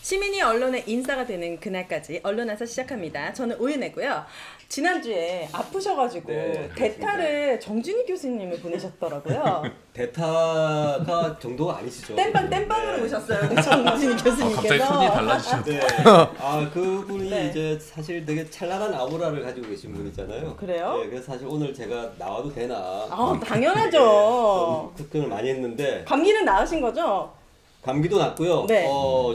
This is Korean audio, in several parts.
시민이 언론의 인싸가 되는 그날까지 언론에서 시작합니다. 저는 오윤혜고요. 지난주에 아프셔가지고 네, 대타를 정준희 교수님을 보내셨더라고요. 대타가 정도가 아니시죠? 땜빵으로 네. 오셨어요. 우리 정준희 교수님께서. 갑자기 톤이 달라지시는. 네. 아 그분이 네. 이제 사실 되게 찬란한 아우라를 가지고 계신 분이잖아요. 그래요? 네, 그래서 사실 오늘 제가 나와도 되나? 아, 당연하죠. 걱정을 많이 했는데 감기는 나으신 거죠? 감기도 났고요. 네.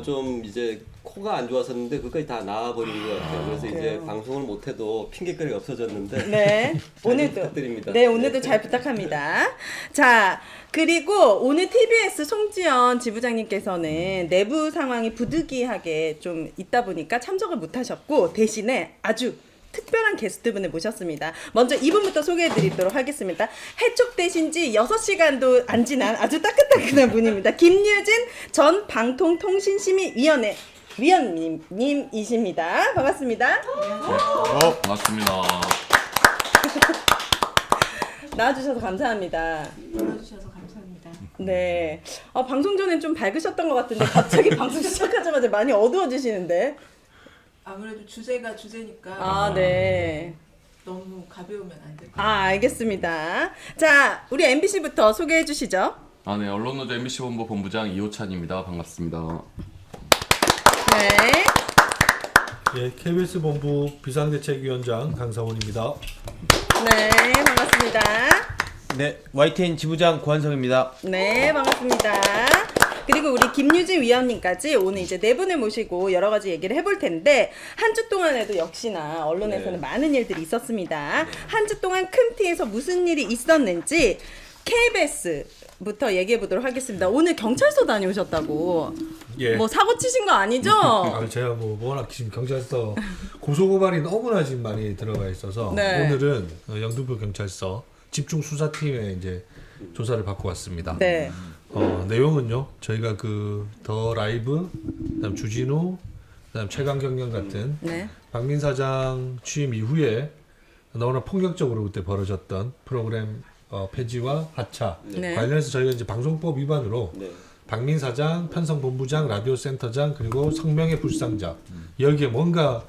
좀 이제 코가 안 좋았었는데 그까지 다 나아버린 것 같아요. 그래서 이제 그래요? 방송을 못해도 핑계거리가 없어졌는데. 네, 잘 오늘도 부탁드립니다. 네, 오늘도 네. 잘 부탁합니다. 자, 그리고 오늘 TBS 송지연 지부장님께서는 내부 상황이 부득이하게 좀 있다 보니까 참석을 못하셨고 대신에 아주 특별한 게스트분을 모셨습니다. 먼저 이분부터 소개해드리도록 하겠습니다. 해촉되신 지 6시간도 안 지난 아주 따끈따끈한 분입니다. 김유진 전 방통통신심의위원회 위원님이십니다. 반갑습니다. 반갑습니다. 나와주셔서 감사합니다. 불러주셔서 감사합니다. 네. 방송 전엔 좀 밝으셨던 것 같은데 갑자기 방송 시작하자마자 많이 어두워지시는데. 아무래도 주제가 주제니까 아, 네. 너무 가벼우면 안 될 것 아, 알겠습니다. 자, 우리 MBC부터 소개해 주시죠. 네, 언론노조 MBC 본부 본부장 이호찬입니다. 반갑습니다. 네. 예, KBS 본부 비상대책위원장 강상원입니다. 네, 반갑습니다. 네, YTN 지부장 고한성입니다. 네, 반갑습니다. 그리고 우리 김유진 위원님까지 오늘 이제 네 분을 모시고 여러 가지 얘기를 해볼 텐데 한 주 동안에도 역시나 언론에서는 네. 많은 일들이 있었습니다. 한 주 동안 큰 티에서 무슨 일이 있었는지 KBS부터 얘기해 보도록 하겠습니다. 오늘 경찰서 다녀오셨다고. 예. 뭐 사고 치신 거 아니죠? 제가 뭐 워낙 지금 경찰서 고소고발이 너무나 지금 많이 들어가 있어서 네. 오늘은 영등포 경찰서 집중 수사팀에 이제 조사를 받고 왔습니다. 네. 내용은요, 저희가 그 더 라이브, 그다음 주진우, 그다음 최강 경영 같은 네. 박민 사장 취임 이후에 너무나 폭력적으로 그때 벌어졌던 프로그램 폐지와 하차 네. 관련해서 저희가 이제 방송법 위반으로 네. 박민 사장, 편성본부장, 라디오 센터장 그리고 성명의 불상자 여기에 뭔가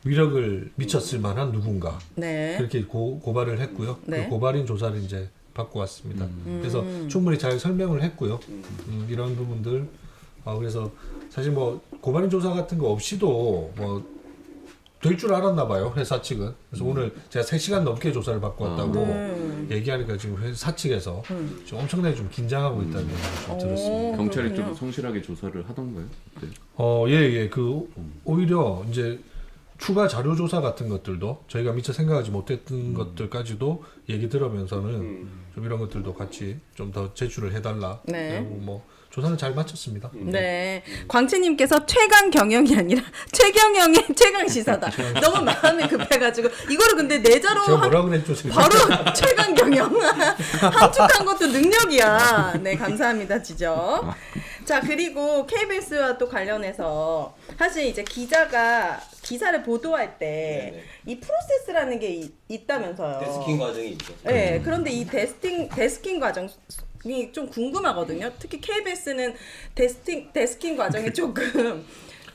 위력을 미쳤을 만한 누군가 네. 그렇게 고발을 했고요. 네. 그 고발인 조사를 이제 받고 왔습니다. 그래서 충분히 잘 설명을 했고요. 이런 부분들 그래서 사실 뭐 고발인 조사 같은 거 없이도 뭐 될 줄 알았나 봐요, 회사 측은. 그래서 오늘 제가 3시간 넘게 조사를 받고 왔다고 얘기하니까 지금 회사 측에서 좀 엄청나게 좀 긴장하고 있다는 얘기를 좀 들었습니다. 경찰이 그렇군요. 좀 성실하게 조사를 하던가요? 네. 예. 그 오히려 이제 추가 자료 조사 같은 것들도 저희가 미처 생각하지 못했던 것들까지도 얘기 들으면서는 좀 이런 것들도 같이 좀 더 제출을 해달라. 네. 그리고 뭐 조사는 잘 마쳤습니다. 네. 광채님께서 최강 경영이 아니라 최경영의 최강 시사다. 너무 마음이 급해가지고 이거를 근데 내자로 제가 뭐라 그랬죠 지금? 바로 최강 경영 함축한 것도 능력이야. 네, 감사합니다, 지적. 자, 그리고 KBS와 또 관련해서 사실 이제 기자가 기사를 보도할 때 이 프로세스라는 게 있다면서요. 데스킹 과정이 있죠. 네, 그런데 이 데스킹 과정이 좀 궁금하거든요. 특히 KBS는 데스킹 과정이 조금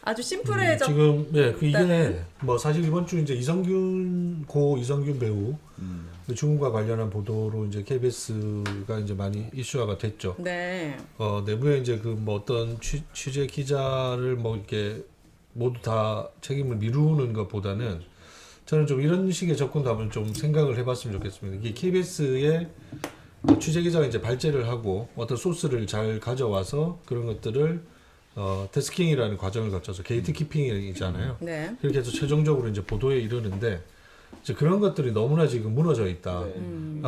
아주 심플해져. 지금 이게 일단은. 뭐 사실 이번 주 이제 이성균 배우 그 죽음과 관련한 보도로 이제 KBS가 이제 많이 이슈화가 됐죠. 네. 내부에 이제 그 뭐 어떤 취재 기자를 뭐 이렇게 모두 다 책임을 미루는 것보다는 저는 좀 이런 식의 접근도 한번 좀 생각을 해봤으면 좋겠습니다. 이게 KBS의 취재 기자가 이제 발제를 하고 어떤 소스를 잘 가져와서 그런 것들을 데스킹이라는 과정을 거쳐서 게이트 키핑이잖아요. 네. 그렇게 해서 최종적으로 이제 보도에 이르는데 이제 그런 것들이 너무나 지금 무너져 있다.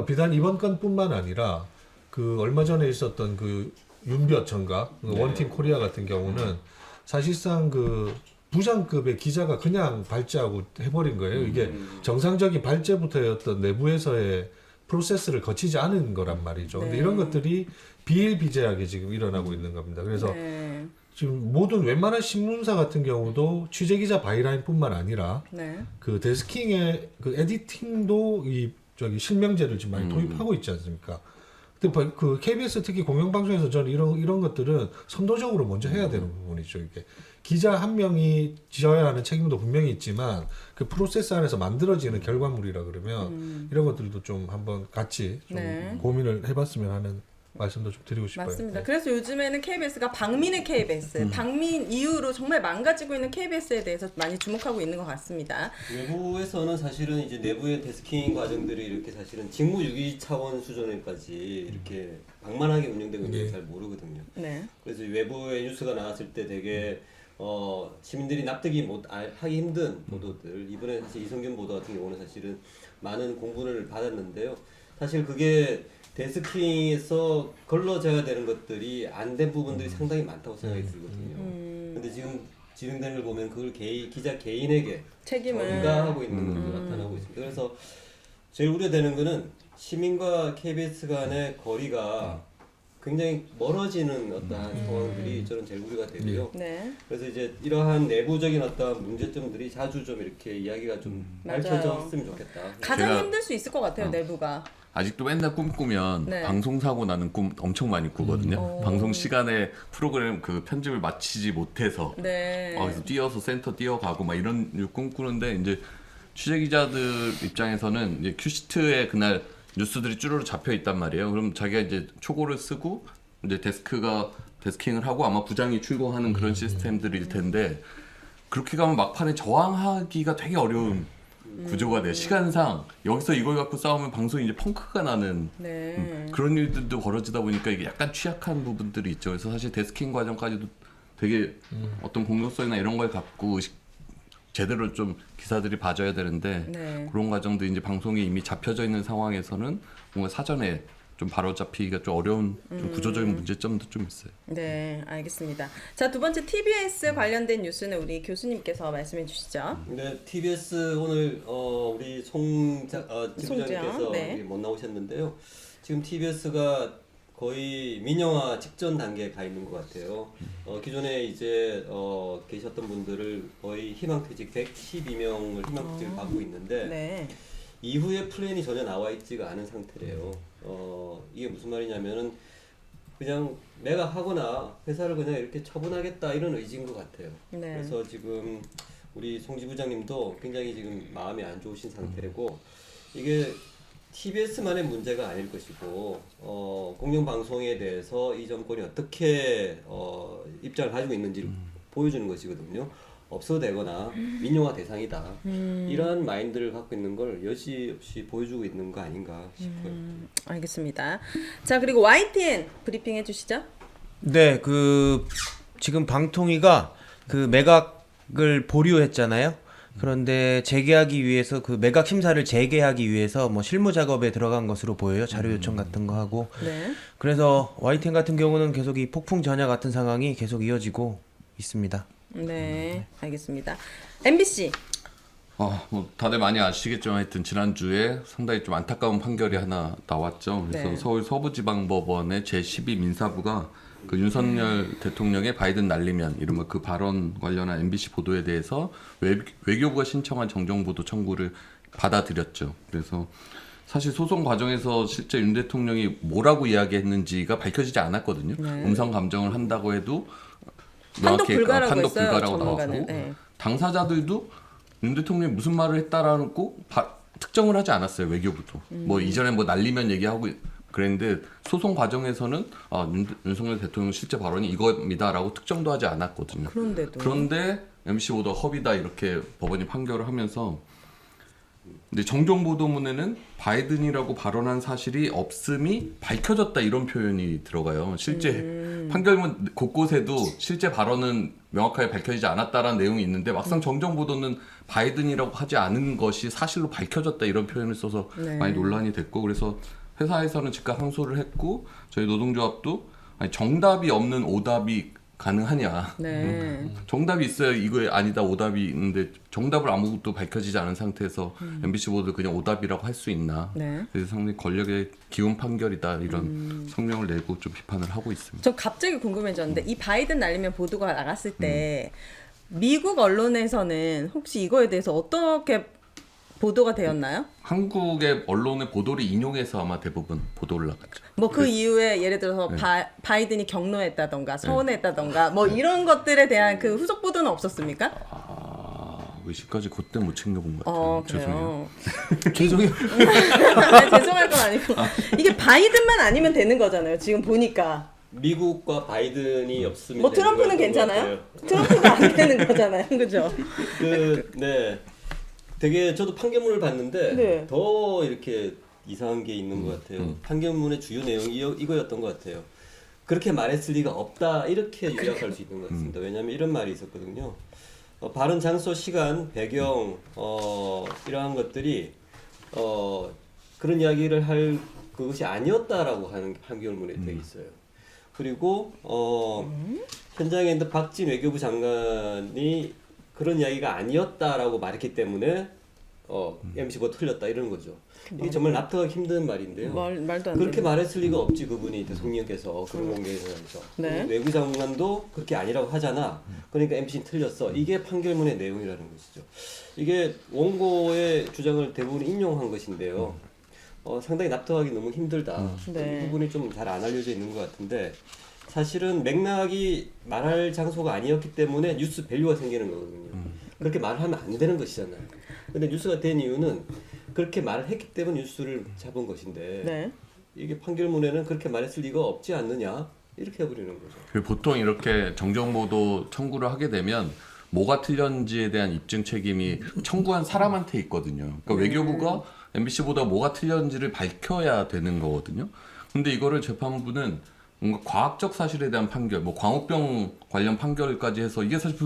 비단 이번 건뿐만 아니라 그 얼마 전에 있었던 그 윤비어 청각 원팀 코리아 같은 경우는 사실상 그 부장급의 기자가 그냥 발제하고 해버린 거예요. 이게 정상적인 발제부터의 어떤 내부에서의 프로세스를 거치지 않은 거란 말이죠. 근데 네. 이런 것들이 비일비재하게 지금 일어나고 있는 겁니다. 그래서 네. 지금 모든 웬만한 신문사 같은 경우도 취재기자 바이라인뿐만 아니라 네. 그 데스킹의 그 에디팅도 이 저기 실명제를 지금 많이 도입하고 있지 않습니까? 근데 그 KBS 특히 공영방송에서 저는 이런 것들은 선도적으로 먼저 해야 되는 부분이죠. 이게 기자 한 명이 지어야 하는 책임도 분명히 있지만 그 프로세스 안에서 만들어지는 결과물이라 그러면 이런 것들도 좀 한번 같이 좀 네. 고민을 해봤으면 하는 말씀도 좀 드리고 싶어요. 맞습니다. 네. 그래서 요즘에는 KBS가 방민의 KBS, 방민 이후로 정말 망가지고 있는 KBS에 대해서 많이 주목하고 있는 것 같습니다. 외부에서는 사실은 이제 내부의 데스킹 과정들이 이렇게 사실은 직무유기 차원 수준에까지 이렇게 방만하게 운영되고 있는 걸 잘 모르거든요. 네. 그래서 외부의 뉴스가 나왔을 때 되게 시민들이 납득이 하기 힘든 보도들, 이번에 사실 이성균 보도 같은 경우는 사실은 많은 공분을 받았는데요. 사실 그게 데스킹에서 걸러져야 되는 것들이 안 된 부분들이 상당히 많다고 생각이 들거든요. 근데 지금 진행되는 걸 보면 그걸 기자 개인에게 책임을 전가하고 있는 것으로 나타나고 있습니다. 그래서 제일 우려되는 거는 시민과 KBS 간의 거리가 굉장히 멀어지는 어떠한 상황들이 저는 제일 우려가 되고요. 네. 그래서 이제 이러한 내부적인 어떤 문제점들이 자주 좀 이렇게 이야기가 좀 맞아요. 밝혀졌으면 좋겠다. 가장 제가- 힘들 수 있을 것 같아요, 내부가. 아직도 맨날 꿈 꾸면 네. 방송 사고 나는 꿈 엄청 많이 꾸거든요. 방송 시간에 프로그램 그 편집을 마치지 못해서 네. 그래서 뛰어서 센터 뛰어가고 막 이런 꿈 꾸는데 이제 취재 기자들 입장에서는 이제 큐시트에 그날 뉴스들이 쭈루루 잡혀 있단 말이에요. 그럼 자기가 이제 초고를 쓰고 이제 데스킹을 하고 아마 부장이 출고하는 그런 시스템들일 텐데 그렇게 가면 막판에 저항하기가 되게 어려운 구조가 돼요. 시간상 여기서 이걸 갖고 싸우면 방송이 이제 펑크가 나는 네. 그런 일들도 벌어지다 보니까 이게 약간 취약한 부분들이 있죠. 그래서 사실 데스킹 과정까지도 되게 어떤 공정성이나 이런 걸 갖고 제대로 좀 기사들이 봐줘야 되는데 네. 그런 과정도 이제 방송이 이미 잡혀져 있는 상황에서는 뭔가 사전에 좀 바로잡히기가 좀 어려운 좀 구조적인 문제점도 좀 있어요. 네, 알겠습니다. 자, 두 번째 TBS 관련된 뉴스는 우리 교수님께서 말씀해 주시죠. 네, TBS 오늘 우리 지부장님께서 네. 못 나오셨는데요. 지금 TBS가 거의 민영화 직전 단계에 가 있는 것 같아요. 기존에 이제 계셨던 분들을 거의 희망퇴직 112명을 희망퇴직을 받고 있는데 네. 이후에 플랜이 전혀 나와 있지가 않은 상태래요. 이게 무슨 말이냐면은 그냥 내가 하거나 회사를 그냥 이렇게 처분하겠다 이런 의지인 것 같아요. 네. 그래서 지금 우리 송 지부장님도 굉장히 지금 마음이 안 좋으신 상태고 이게 TBS만의 문제가 아닐 것이고 공영방송에 대해서 이 정권이 어떻게 입장을 가지고 있는지를 보여주는 것이거든요. 없어되거나 민영화 대상이다. 이러한 마인드를 갖고 있는 걸 여지없이 보여주고 있는 거 아닌가 싶어요. 알겠습니다. 자, 그리고 YTN 브리핑 해주시죠. 네, 지금 방통위가 그 매각을 보류했잖아요. 그런데 재개하기 위해서 그 매각 심사를 재개하기 위해서 뭐 실무 작업에 들어간 것으로 보여요. 자료 요청 같은 거 하고. 네. 그래서 YTN 같은 경우는 계속 이 폭풍 전야 같은 상황이 계속 이어지고 있습니다. 네, 알겠습니다. MBC. 뭐 다들 많이 아시겠지만 하여튼 지난주에 상당히 좀 안타까운 판결이 하나 나왔죠. 그래서 네. 서울 서부지방법원의 제12 민사부가 그 윤석열 대통령의 바이든 날리면 이른바 그 발언 관련한 MBC 보도에 대해서 외교부가 신청한 정정보도 청구를 받아들였죠. 그래서 사실 소송 과정에서 실제 윤 대통령이 뭐라고 이야기했는지가 밝혀지지 않았거든요. 네. 음성 감정을 한다고 해도 판독 명확히 불가라고 판독 했어요, 불가라고 전문가는. 나왔고 네. 당사자들도 윤 대통령이 무슨 말을 했다라는 꼭 특정을 하지 않았어요. 외교부도. 뭐 이전에 뭐 날리면 얘기하고 그랬는데 소송 과정에서는 윤석열 대통령 실제 발언이 이겁니다라고 특정도 하지 않았거든요. 그런데 MC 보도 허위다 이렇게 법원이 판결을 하면서 근데 정정보도문에는 바이든이라고 발언한 사실이 없음이 밝혀졌다 이런 표현이 들어가요. 실제 판결문 곳곳에도 실제 발언은 명확하게 밝혀지지 않았다라는 내용이 있는데 막상 정정보도는 바이든이라고 하지 않은 것이 사실로 밝혀졌다 이런 표현을 써서 네. 많이 논란이 됐고 그래서 회사에서는 즉각 항소를 했고 저희 노동조합도 아니, 정답이 없는 오답이 가능하냐. 네. 정답이 있어야 이거에 아니다 오답이 있는데 정답을 아무것도 밝혀지지 않은 상태에서 MBC 보도 그냥 오답이라고 할 수 있나. 네. 그래서 상당히 권력의 기운 판결이다 이런 성명을 내고 좀 비판을 하고 있습니다. 저 갑자기 궁금해졌는데 이 바이든 날리면 보도가 나갔을 때 미국 언론에서는 혹시 이거에 대해서 어떻게 보도가 되었나요? 한국의 언론의 보도를 인용해서 아마 대부분 보도를 나갔죠. 뭐 그 이후에 예를 들어서 바이든이 경로했다던가 서운했다던가 뭐 이런 것들에 대한 그 후속 보도는 없었습니까? 의식까지 그때 못 챙겨본 것 같아요. 죄송해요. 그래요. 죄송해요. 아니, 죄송할 건 아니고 이게 바이든만 아니면 되는 거잖아요. 지금 보니까. 미국과 바이든이 없으면 뭐 되는 트럼프는 거였던 괜찮아요? 것 같아요. 트럼프가 안 되는 거잖아요. 그죠? 네. 되게 저도 판결문을 봤는데 네. 더 이렇게 이상한 게 있는 것 같아요. 판결문의 주요 내용이 이거였던 것 같아요. 그렇게 말했을 리가 없다 이렇게 요약할 수 있는 것 같습니다. 왜냐하면 이런 말이 있었거든요. 발언 장소, 시간, 배경 이러한 것들이 그런 이야기를 할 그것이 아니었다라고 하는 게 판결문에 되어 있어요. 그리고 현장에 있는 박진 외교부 장관이 그런 이야기가 아니었다라고 말했기 때문에 MC가 틀렸다 이런 거죠. 이게 정말 납득하기 힘든 말인데요. 말도 안 그렇게 되는. 말했을 리가 없지 그분이 대통령께서 그런 공개에서 네. 외교장관도 그렇게 아니라고 하잖아. 그러니까 MC는 틀렸어. 이게 판결문의 내용이라는 것이죠. 이게 원고의 주장을 대부분 인용한 것인데요. 상당히 납득하기 너무 힘들다. 네. 그 부분이 좀 잘 안 알려져 있는 것 같은데 사실은 맥락이 말할 장소가 아니었기 때문에 뉴스 밸류가 생기는 거거든요. 그렇게 말하면 안 되는 것이잖아요. 근데 뉴스가 된 이유는 그렇게 말을 했기 때문에 뉴스를 잡은 것인데 네. 이게 판결문에는 그렇게 말했을 리가 없지 않느냐 이렇게 해버리는 거죠. 보통 이렇게 정정보도 청구를 하게 되면 뭐가 틀렸는지에 대한 입증 책임이 청구한 사람한테 있거든요. 그러니까 외교부가 MBC보다 뭐가 틀렸는지를 밝혀야 되는 거거든요. 근데 이거를 재판부는 뭔가 과학적 사실에 대한 판결, 뭐 광우병 관련 판결까지 해서 이게 사실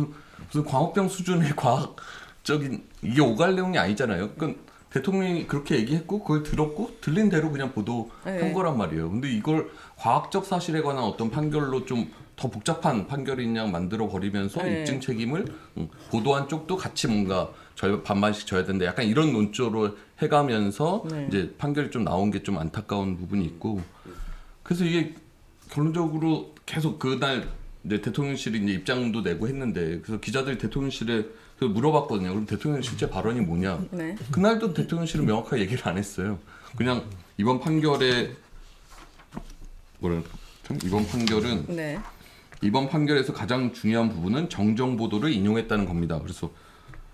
무슨 광우병 수준의 과학적인 이게 오갈 내용이 아니잖아요. 그러니까 대통령이 그렇게 얘기했고 그걸 들었고 들린 대로 그냥 보도한 네. 거란 말이에요. 근데 이걸 과학적 사실에 관한 어떤 판결로 좀 더 복잡한 판결이냐 만들어 버리면서 네. 입증 책임을 보도한 쪽도 같이 뭔가 반반씩 져야 된다. 약간 이런 논조로 해가면서 네. 이제 판결이 좀 나온 게 좀 안타까운 부분이 있고 그래서 이게 결론적으로 계속 그날 이제 대통령실이 이제 입장도 내고 했는데 그래서 기자들이 대통령실에 물어봤거든요. 그럼 대통령 실제 발언이 뭐냐? 네. 그날도 대통령실은 명확하게 얘기를 안 했어요. 그냥 이번 판결에 이번 판결은 네. 이번 판결에서 가장 중요한 부분은 정정 보도를 인용했다는 겁니다.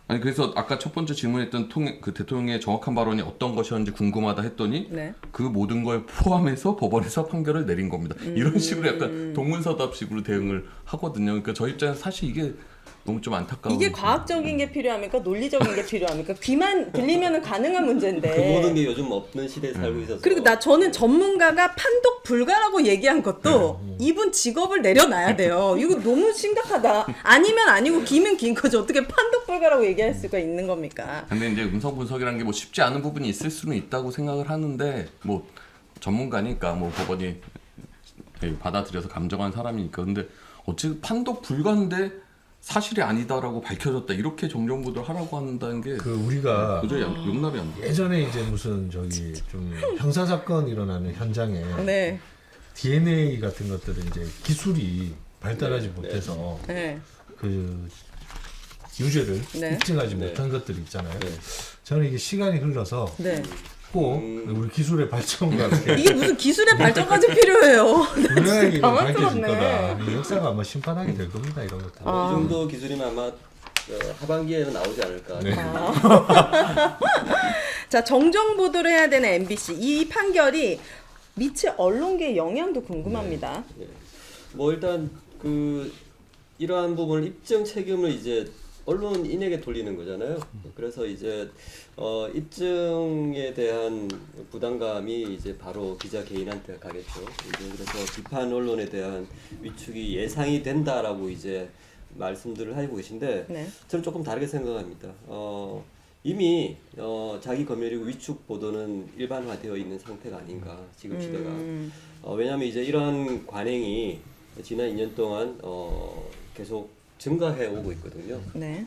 그래서 아까 첫 번째 질문했던 그 대통령의 정확한 발언이 어떤 것이었는지 궁금하다 했더니 네. 그 모든 걸 포함해서 법원에서 판결을 내린 겁니다. 이런 식으로 약간 동문서답식으로 대응을 하거든요. 그러니까 저희 입장에서 사실 이게 너무 좀 안타까운. 이게 과학적인 게 필요합니까? 논리적인 게 필요합니까? 귀만 들리면 가능한 문제인데. 그 모든 게 요즘 없는 시대에 살고 있어서. 그리고 저는 전문가가 판독 불가라고 얘기한 것도 이분 직업을 내려놔야 돼요. 이거 너무 심각하다. 아니면 아니고 기면 긴 거죠. 어떻게 판독 불가라고 얘기할 수가 있는 겁니까? 근데 이제 음성 분석이라는 게 뭐 쉽지 않은 부분이 있을 수는 있다고 생각을 하는데 뭐 전문가니까 뭐 법원이 받아들여서 감정한 사람이니까 근데 어쨌든 판독 불가인데 사실이 아니다라고 밝혀졌다 이렇게 정정 보도를 하라고 한다는 게 그 우리가 도저히 용납이 안 돼. 예전에 이제 무슨 좀 형사 사건 일어나는 현장에 네. DNA 같은 것들은 이제 기술이 발달하지 못해서 네. 그 유죄를 네. 입증하지 네. 못한 것들이 있잖아요. 네. 저는 이게 시간이 흘러서 네. 꼭 우리 기술의 발전과 함께 이게 무슨 기술의 발전까지 필요해요. 분명하게 이건 밝혀질 당황스럽네. 거다. 이 역사가 아마 심판하게 될 겁니다. 이런 것들. 이 정도 기술이면 아마 하반기에는 나오지 않을까. 네. 자, 정정 보도를 해야 되는 MBC. 이 판결이 미칠 언론계의 영향도 궁금합니다. 예. 뭐 일단 이러한 부분을 입증 책임을 이제 언론인에게 돌리는 거잖아요. 그래서 이제 입증에 대한 부담감이 이제 바로 기자 개인한테 가겠죠. 이제 그래서 비판 언론에 대한 위축이 예상이 된다라고 이제 말씀들을 하고 계신데 네. 저는 조금 다르게 생각합니다. 이미 자기 검열이고 위축 보도는 일반화되어 있는 상태가 아닌가 지금 시대가. 왜냐하면 이제 이러한 관행이 지난 2년 동안 계속 증가해 오고 있거든요. 네.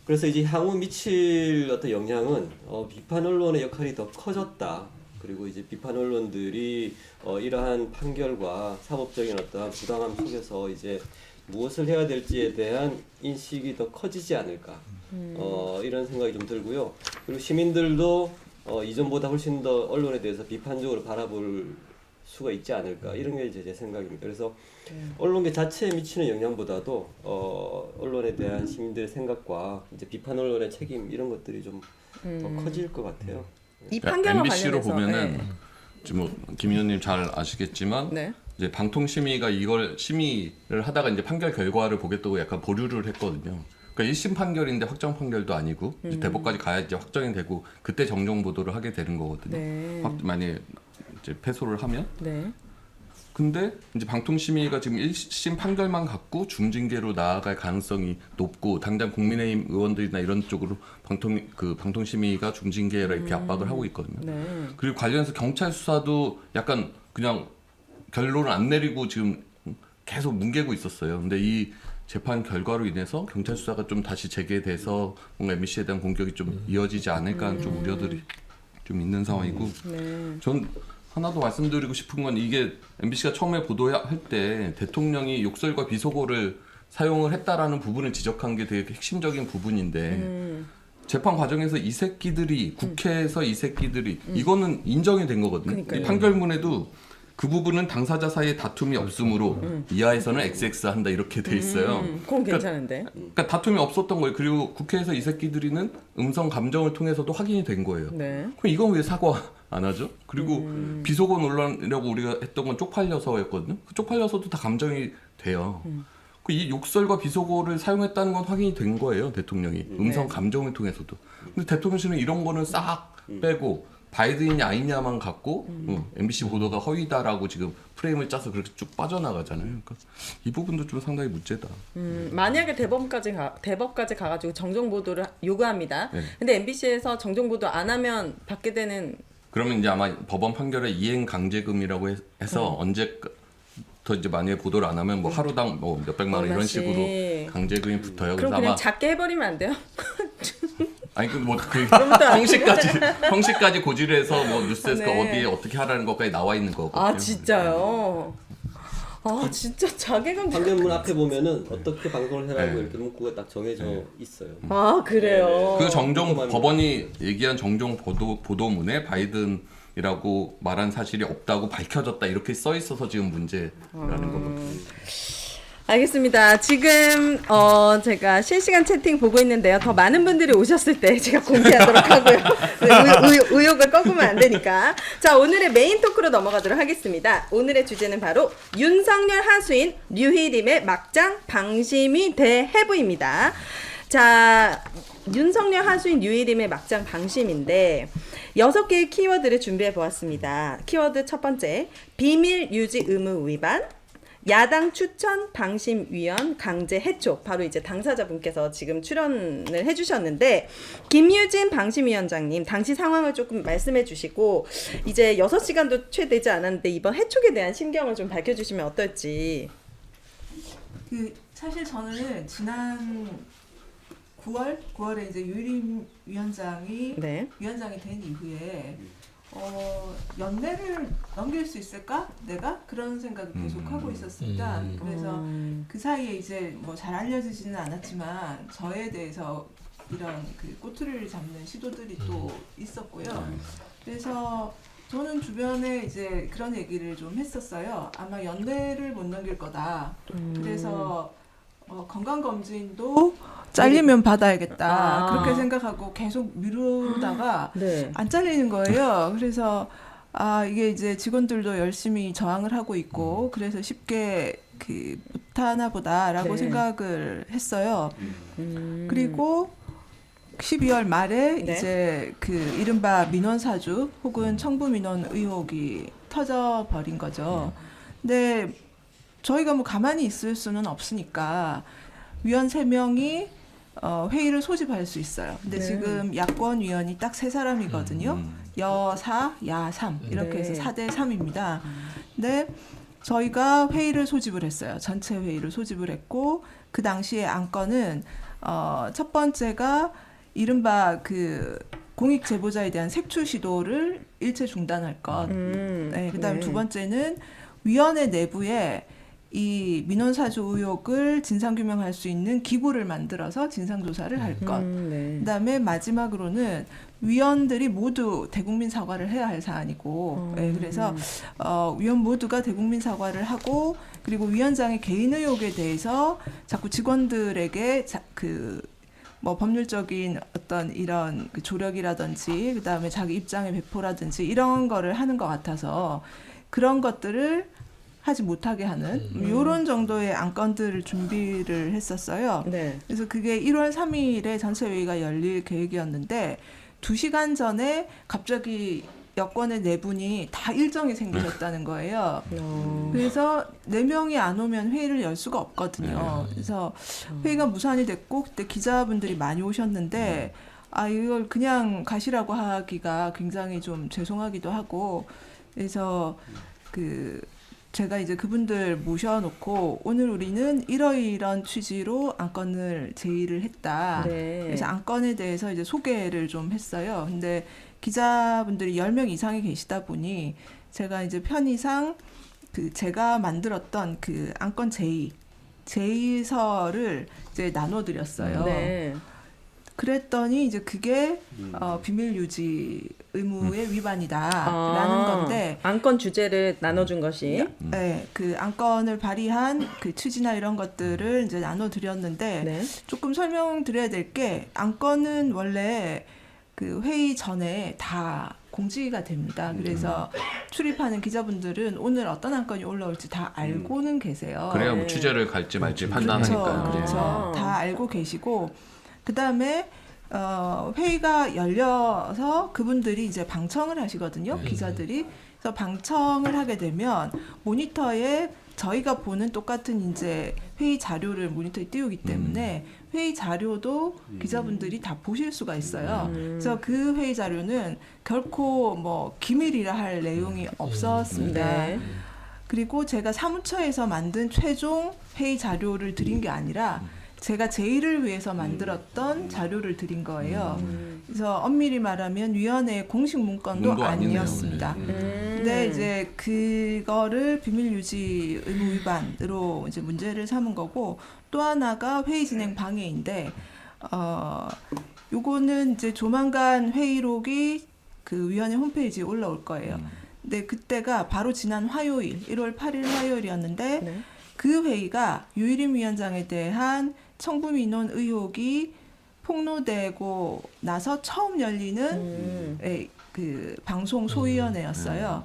그래서 이제 향후 미칠 어떤 영향은 비판 언론의 역할이 더 커졌다. 그리고 이제 비판 언론들이 이러한 판결과 사법적인 어떤 부당함 속에서 이제 무엇을 해야 될지에 대한 인식이 더 커지지 않을까 이런 생각이 좀 들고요. 그리고 시민들도 이전보다 훨씬 더 언론에 대해서 비판적으로 바라볼 수가 있지 않을까 이런 게 이제 제 생각입니다. 그래서 언론계 자체에 미치는 영향보다도 언론에 대한 시민들의 생각과 이제 비판 언론의 책임 이런 것들이 좀 더 커질 것 같아요. 이 판결과 MBC로 관련해서 보면은 네. 지금 김 의원님 잘 아시겠지만 네. 이제 방통심의가 이걸 심의를 하다가 이제 판결 결과를 보겠다고 약간 보류를 했거든요. 그러니까 1심 판결인데 확정 판결도 아니고 이제 대법까지 가야 이제 확정이 되고 그때 정정 보도를 하게 되는 거거든요. 네. 만약에 이제 패소를 하면. 네. 근데 이제 방통심의가 지금 1심 판결만 갖고 중징계로 나아갈 가능성이 높고 당장 국민의힘 의원들이나 이런 쪽으로 방통심의가 중징계라 이렇게 압박을 하고 있거든요. 네. 그리고 관련해서 경찰 수사도 약간 그냥 결론을 안 내리고 지금 계속 뭉개고 있었어요. 근데 이 재판 결과로 인해서 경찰 수사가 좀 다시 재개돼서 뭔가 MBC에 대한 공격이 좀 이어지지 않을까 하는 좀 우려들이 좀 있는 상황이고 네. 전 하나 더 말씀드리고 싶은 건 이게 MBC가 처음에 보도할 때 대통령이 욕설과 비속어를 사용을 했다라는 부분을 지적한 게 되게 핵심적인 부분인데 재판 과정에서 이 새끼들이 국회에서 이 새끼들이 이거는 인정이 된 거거든요. 그러니까요. 이 판결문에도 그 부분은 당사자 사이에 다툼이 없으므로 이하에서는 XX 한다 이렇게 돼 있어요. 그건 괜찮은데. 그러니까 다툼이 없었던 거예요. 그리고 국회에서 이 새끼들이는 음성 감정을 통해서도 확인이 된 거예요. 네. 그럼 이건 왜 사과 안 하죠? 그리고 비속어 논란이라고 우리가 했던 건 쪽팔려서였거든요. 그 쪽팔려서도 다 감정이 돼요. 이 욕설과 비속어를 사용했다는 건 확인이 된 거예요. 대통령이 음성 감정을 통해서도. 근데 대통령실은 이런 거는 싹 빼고 바이든이냐 아니냐만 갖고 MBC 보도가 허위다라고 지금 프레임을 짜서 그렇게 쭉 빠져나가잖아요. 그러니까 이 부분도 좀 상당히 문제다. 만약에 대법까지 가가지고 정정 보도를 요구합니다. 네. 근데 MBC에서 정정 보도 안 하면 받게 되는 그러면 이제 아마 법원 판결의 이행 강제금이라고 해서 언제부터 이제 만약에 보도를 안 하면 뭐 하루당 뭐 몇백만 원 이런 얼마씩. 식으로 강제금이 붙어요. 그럼 그래서 그냥 아마 작게 해버리면 안 돼요? 아니 그뭐그 또 형식까지 고지를 해서 뭐 뉴스에서 네. 어디에 어떻게 하라는 것까지 나와 있는 거거든요. 아 진짜요? 아 진짜 자괴감. 판결문 앞에 보면은 어떻게 방송을 해라고 네. 이렇게 문구가 딱 정해져 있어요. 아 그래요. 그 정정 궁금합니다. 법원이 얘기한 정정 보도문에 바이든이라고 말한 사실이 없다고 밝혀졌다 이렇게 써 있어서 지금 문제라는 거거든요. 알겠습니다. 지금 제가 실시간 채팅 보고 있는데요. 더 많은 분들이 오셨을 때 제가 공개하도록 하고요. 의욕을 꺾으면 안 되니까. 자, 오늘의 메인 토크로 넘어가도록 하겠습니다. 오늘의 주제는 바로 윤석열 하수인 류희림의 막장 방심위 대해부입니다. 자, 윤석열 하수인 류희림의 막장 방심인데 6개의 키워드를 준비해 보았습니다. 키워드 첫 번째, 비밀 유지 의무 위반. 야당 추천 방심위원 강제 해촉. 바로 이제 당사자분께서 지금 출연을 해주셨는데 김유진 방심위원장님 당시 상황을 조금 말씀해 주시고 이제 6시간도 채 되지 않았는데 이번 해촉에 대한 심경을 좀 밝혀주시면 어떨지. 사실 저는 지난 9월에 이제 유일임 위원장이 네. 위원장이 된 이후에 연내를 넘길 수 있을까? 내가 그런 생각을 계속 하고 있었습니다. 그래서 그 사이에 이제 뭐 잘 알려지지는 않았지만 저에 대해서 이런 그 꼬투리를 잡는 시도들이 또 있었고요. 그래서 저는 주변에 이제 그런 얘기를 좀 했었어요. 아마 연내를 못 넘길 거다. 그래서 건강검진도 잘리면 받아야겠다. 그렇게 생각하고 계속 미루다가 네. 안 잘리는 거예요. 그래서 이게 이제 직원들도 열심히 저항을 하고 있고 그래서 쉽게 못하나 보다라고 네. 생각을 했어요. 그리고 12월 말에 네. 이제 그 이른바 민원 사주 혹은 청부 민원 의혹이 터져 버린 거죠. 근데 저희가 뭐 가만히 있을 수는 없으니까 위원 3명이 회의를 소집할 수 있어요. 근데 네. 지금 야권 위원이 딱 3사람이거든요. 여4, 야3 이렇게 해서 네. 4대 3입니다. 근데 저희가 회의를 소집을 했어요. 전체 회의를 소집을 했고 그 당시에 안건은 첫 번째가 이른바 그 공익 제보자에 대한 색출 시도를 일체 중단할 것. 네, 그다음에 네. 두 번째는 위원회 내부에 이 민원사주 의혹을 진상규명할 수 있는 기구를 만들어서 진상조사를 할 것. 네. 그다음에 마지막으로는 위원들이 모두 대국민 사과를 해야 할 사안이고, 예, 그래서 위원 모두가 대국민 사과를 하고, 그리고 위원장의 개인 의혹에 대해서 자꾸 직원들에게 뭐 법률적인 어떤 이런 그 조력이라든지, 그다음에 자기 입장의 배포라든지 이런 거를 하는 것 같아서 그런 것들을 하지 못하게 하는 이런 정도의 안건들을 준비를 했었어요. 네. 그래서 그게 1월 3일에 전체회의가 열릴 계획이었는데 2시간 전에 갑자기 여권의 4분이 다 일정이 생기셨다는 거예요. 그래서 4명이 안 오면 회의를 열 수가 없거든요. 그래서 회의가 무산이 됐고 그때 기자분들이 많이 오셨는데 이걸 그냥 가시라고 하기가 굉장히 좀 죄송하기도 하고, 그래서 제가 이제 그분들 모셔놓고 오늘 우리는 이러이런 취지로 안건을 제의를 했다. 네. 그래서 안건에 대해서 이제 소개를 좀 했어요. 근데 기자분들이 10명 이상이 계시다 보니 제가 이제 편의상 제가 만들었던 그 안건 제의서를 이제 나눠드렸어요. 네. 그랬더니 이제 그게 비밀 유지 의무의 위반이다라는 건데, 안건 주제를 나눠준 것이 네, 그 안건을 발의한 그 취지나 이런 것들을 이제 나눠드렸는데, 네. 조금 설명드려야 될 게, 안건은 원래 그 회의 전에 다 공지가 됩니다. 그래서 출입하는 기자분들은 오늘 어떤 안건이 올라올지 다 알고는 계세요. 그래야 뭐 취재를 갈지 말지 판단하니까요. 그렇죠. 다 알고 계시고, 그 다음에 회의가 열려서 그분들이 이제 방청을 하시거든요. 기자들이. 그래서 방청을 하게 되면 모니터에 저희가 보는 똑같은 이제 회의 자료를 모니터에 띄우기 때문에 회의 자료도 기자분들이 다 보실 수가 있어요. 그래서 그 회의 자료는 결코 뭐 기밀이라 할 내용이 없었습니다. 네. 그리고 제가 사무처에서 만든 최종 회의 자료를 드린 게 아니라 제가 제의를 위해서 만들었던 자료를 드린 거예요. 그래서 엄밀히 말하면 위원회의 공식 문건도 문도 아니네요. 아니었습니다. 근데 이제 그거를 비밀 유지 의무 위반으로 이제 문제를 삼은 거고, 또 하나가 회의 진행 방해인데, 요거는 이제 조만간 회의록이 그 위원회 홈페이지에 올라올 거예요. 근데 그때가 바로 지난 화요일, 1월 8일 화요일이었는데, 네. 그 회의가 유일임 위원장에 대한 청부민원 의혹이 폭로되고 나서 처음 열리는 그 방송 소위원회였어요.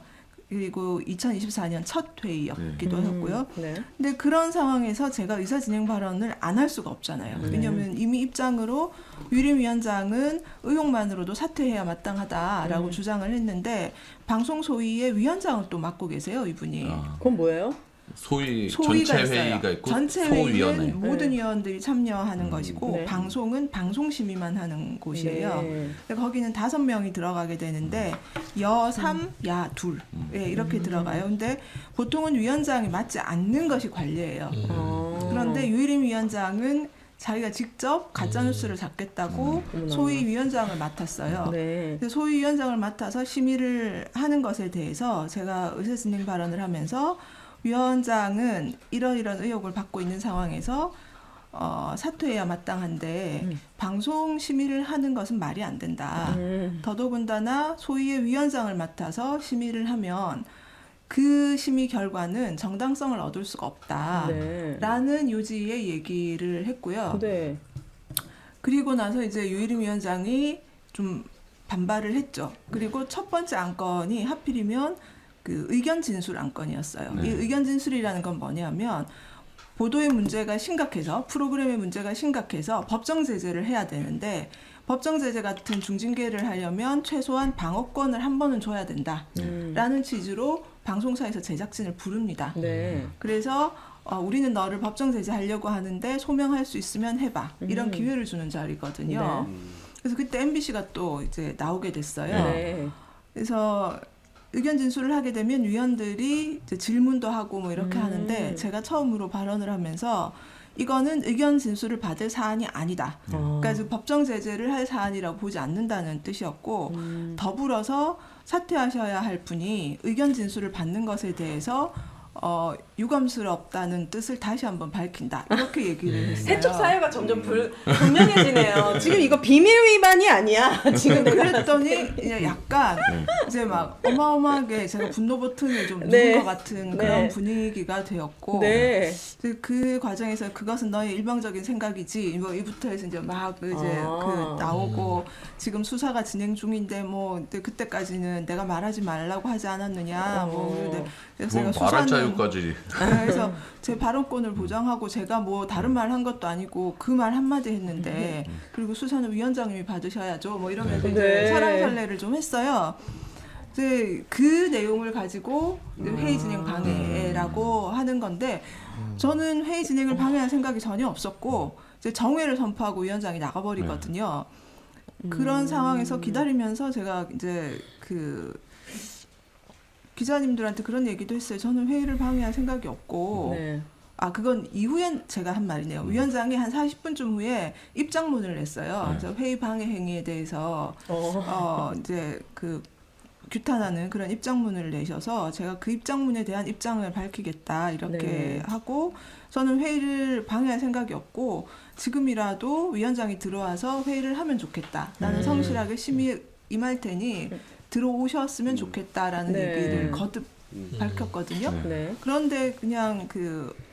그리고 2024년 첫 회의였기도 했고요. 네. 근데 그런 상황에서 제가 의사진행 발언을 안 할 수가 없잖아요. 왜냐하면 이미 입장으로 유일임 위원장은 의혹만으로도 사퇴해야 마땅하다라고 주장을 했는데, 방송 소위의 위원장을 또 맡고 계세요, 이분이. 그건 뭐예요? 소위 소위가 전체 회의가 있어요. 있고 전체 소위원회. 회의는 모든 위원들이 참여하는 것이고, 네. 방송은 방송 심의만 하는 곳이에요. 네. 근데 거기는 5명이 들어가게 되는데 여 3, 야 2 이렇게 들어가요. 근데 보통은 위원장이 맡지 않는 것이 관례예요. 그런데 유일임 위원장은 자기가 직접 가짜뉴스를 잡겠다고 소위 위원장을 맡았어요. 네. 그래서 소위 위원장을 맡아서 심의를 하는 것에 대해서 제가 의사진행 발언을 하면서, 위원장은 이러이런 의혹을 받고 있는 상황에서 사퇴해야 마땅한데 방송 심의를 하는 것은 말이 안 된다. 더더군다나 소위의 위원장을 맡아서 심의를 하면 그 심의 결과는 정당성을 얻을 수가 없다. 네. 라는 요지의 얘기를 했고요. 네. 그리고 나서 이제 유일임 위원장이 좀 반발을 했죠. 그리고 첫 번째 안건이 하필이면 그 의견 진술 안건이었어요. 네. 이 의견 진술이라는 건 뭐냐면, 보도의 문제가 심각해서, 프로그램의 문제가 심각해서 법정 제재를 해야 되는데, 법정 제재 같은 중징계를 하려면 최소한 방어권을 한 번은 줘야 된다라는 취지로 방송사에서 제작진을 부릅니다. 네. 그래서 우리는 너를 법정 제재하려고 하는데 소명할 수 있으면 해봐, 이런 기회를 주는 자리거든요. 그래서 그때 MBC가 또 이제 나오게 됐어요. 네. 그래서 의견 진술을 하게 되면 위원들이 이제 질문도 하고 뭐 이렇게 하는데, 제가 처음으로 발언을 하면서 이거는 의견 진술을 받을 사안이 아니다. 그러니까 즉 법정 제재를 할 사안이라고 보지 않는다는 뜻이었고, 더불어서 사퇴하셔야 할 분이 의견 진술을 받는 것에 대해서 유감스럽다는 뜻을 다시 한번 밝힌다. 이렇게 얘기를 했어요. 세척 사유가 점점 분명해지네요. 지금 이거 비밀 위반이 아니야. 지금 내가 그랬더니 이제 약간 이제 막 어마어마하게 제가 분노 버튼을 좀 누른 네. 것 같은 네. 그런 분위기가 되었고 네. 그 과정에서 그것은 너의 일방적인 생각이지 뭐 이부터 해서 이제 막 이제 그 나오고 지금 수사가 진행 중인데 뭐 그때까지는 내가 말하지 말라고 하지 않았느냐 뭐 그래서 뭐 제가 말할 수사는 자유까지. 그래서 제 발언권을 보장하고 제가 뭐 다른 말 한 것도 아니고 그 말 한마디 했는데 그리고 수사는 위원장님이 받으셔야죠 뭐 이러면서 이제 네. 사랑살래를 좀 했어요. 이제 그 내용을 가지고 회의 진행 방해라고 하는 건데 저는 회의 진행을 방해할 생각이 전혀 없었고 이제 정회를 선포하고 위원장이 나가버리거든요. 그런 상황에서 기다리면서 제가 이제 그 기자님들한테 그런 얘기도 했어요. 저는 회의를 방해할 생각이 없고 네. 그건 이후에 제가 한 말이네요. 위원장이 한 40분쯤 후에 입장문을 냈어요. 그래서 회의 방해 행위에 대해서 이제 그 규탄하는 그런 입장문을 내셔서 제가 그 입장문에 대한 입장을 밝히겠다 이렇게 네. 하고 저는 회의를 방해할 생각이 없고 지금이라도 위원장이 들어와서 회의를 하면 좋겠다. 나는 성실하게 심의 임할 테니 들어오셨으면 좋겠다라는 네. 얘기를 거듭 밝혔거든요. 네. 그런데 그냥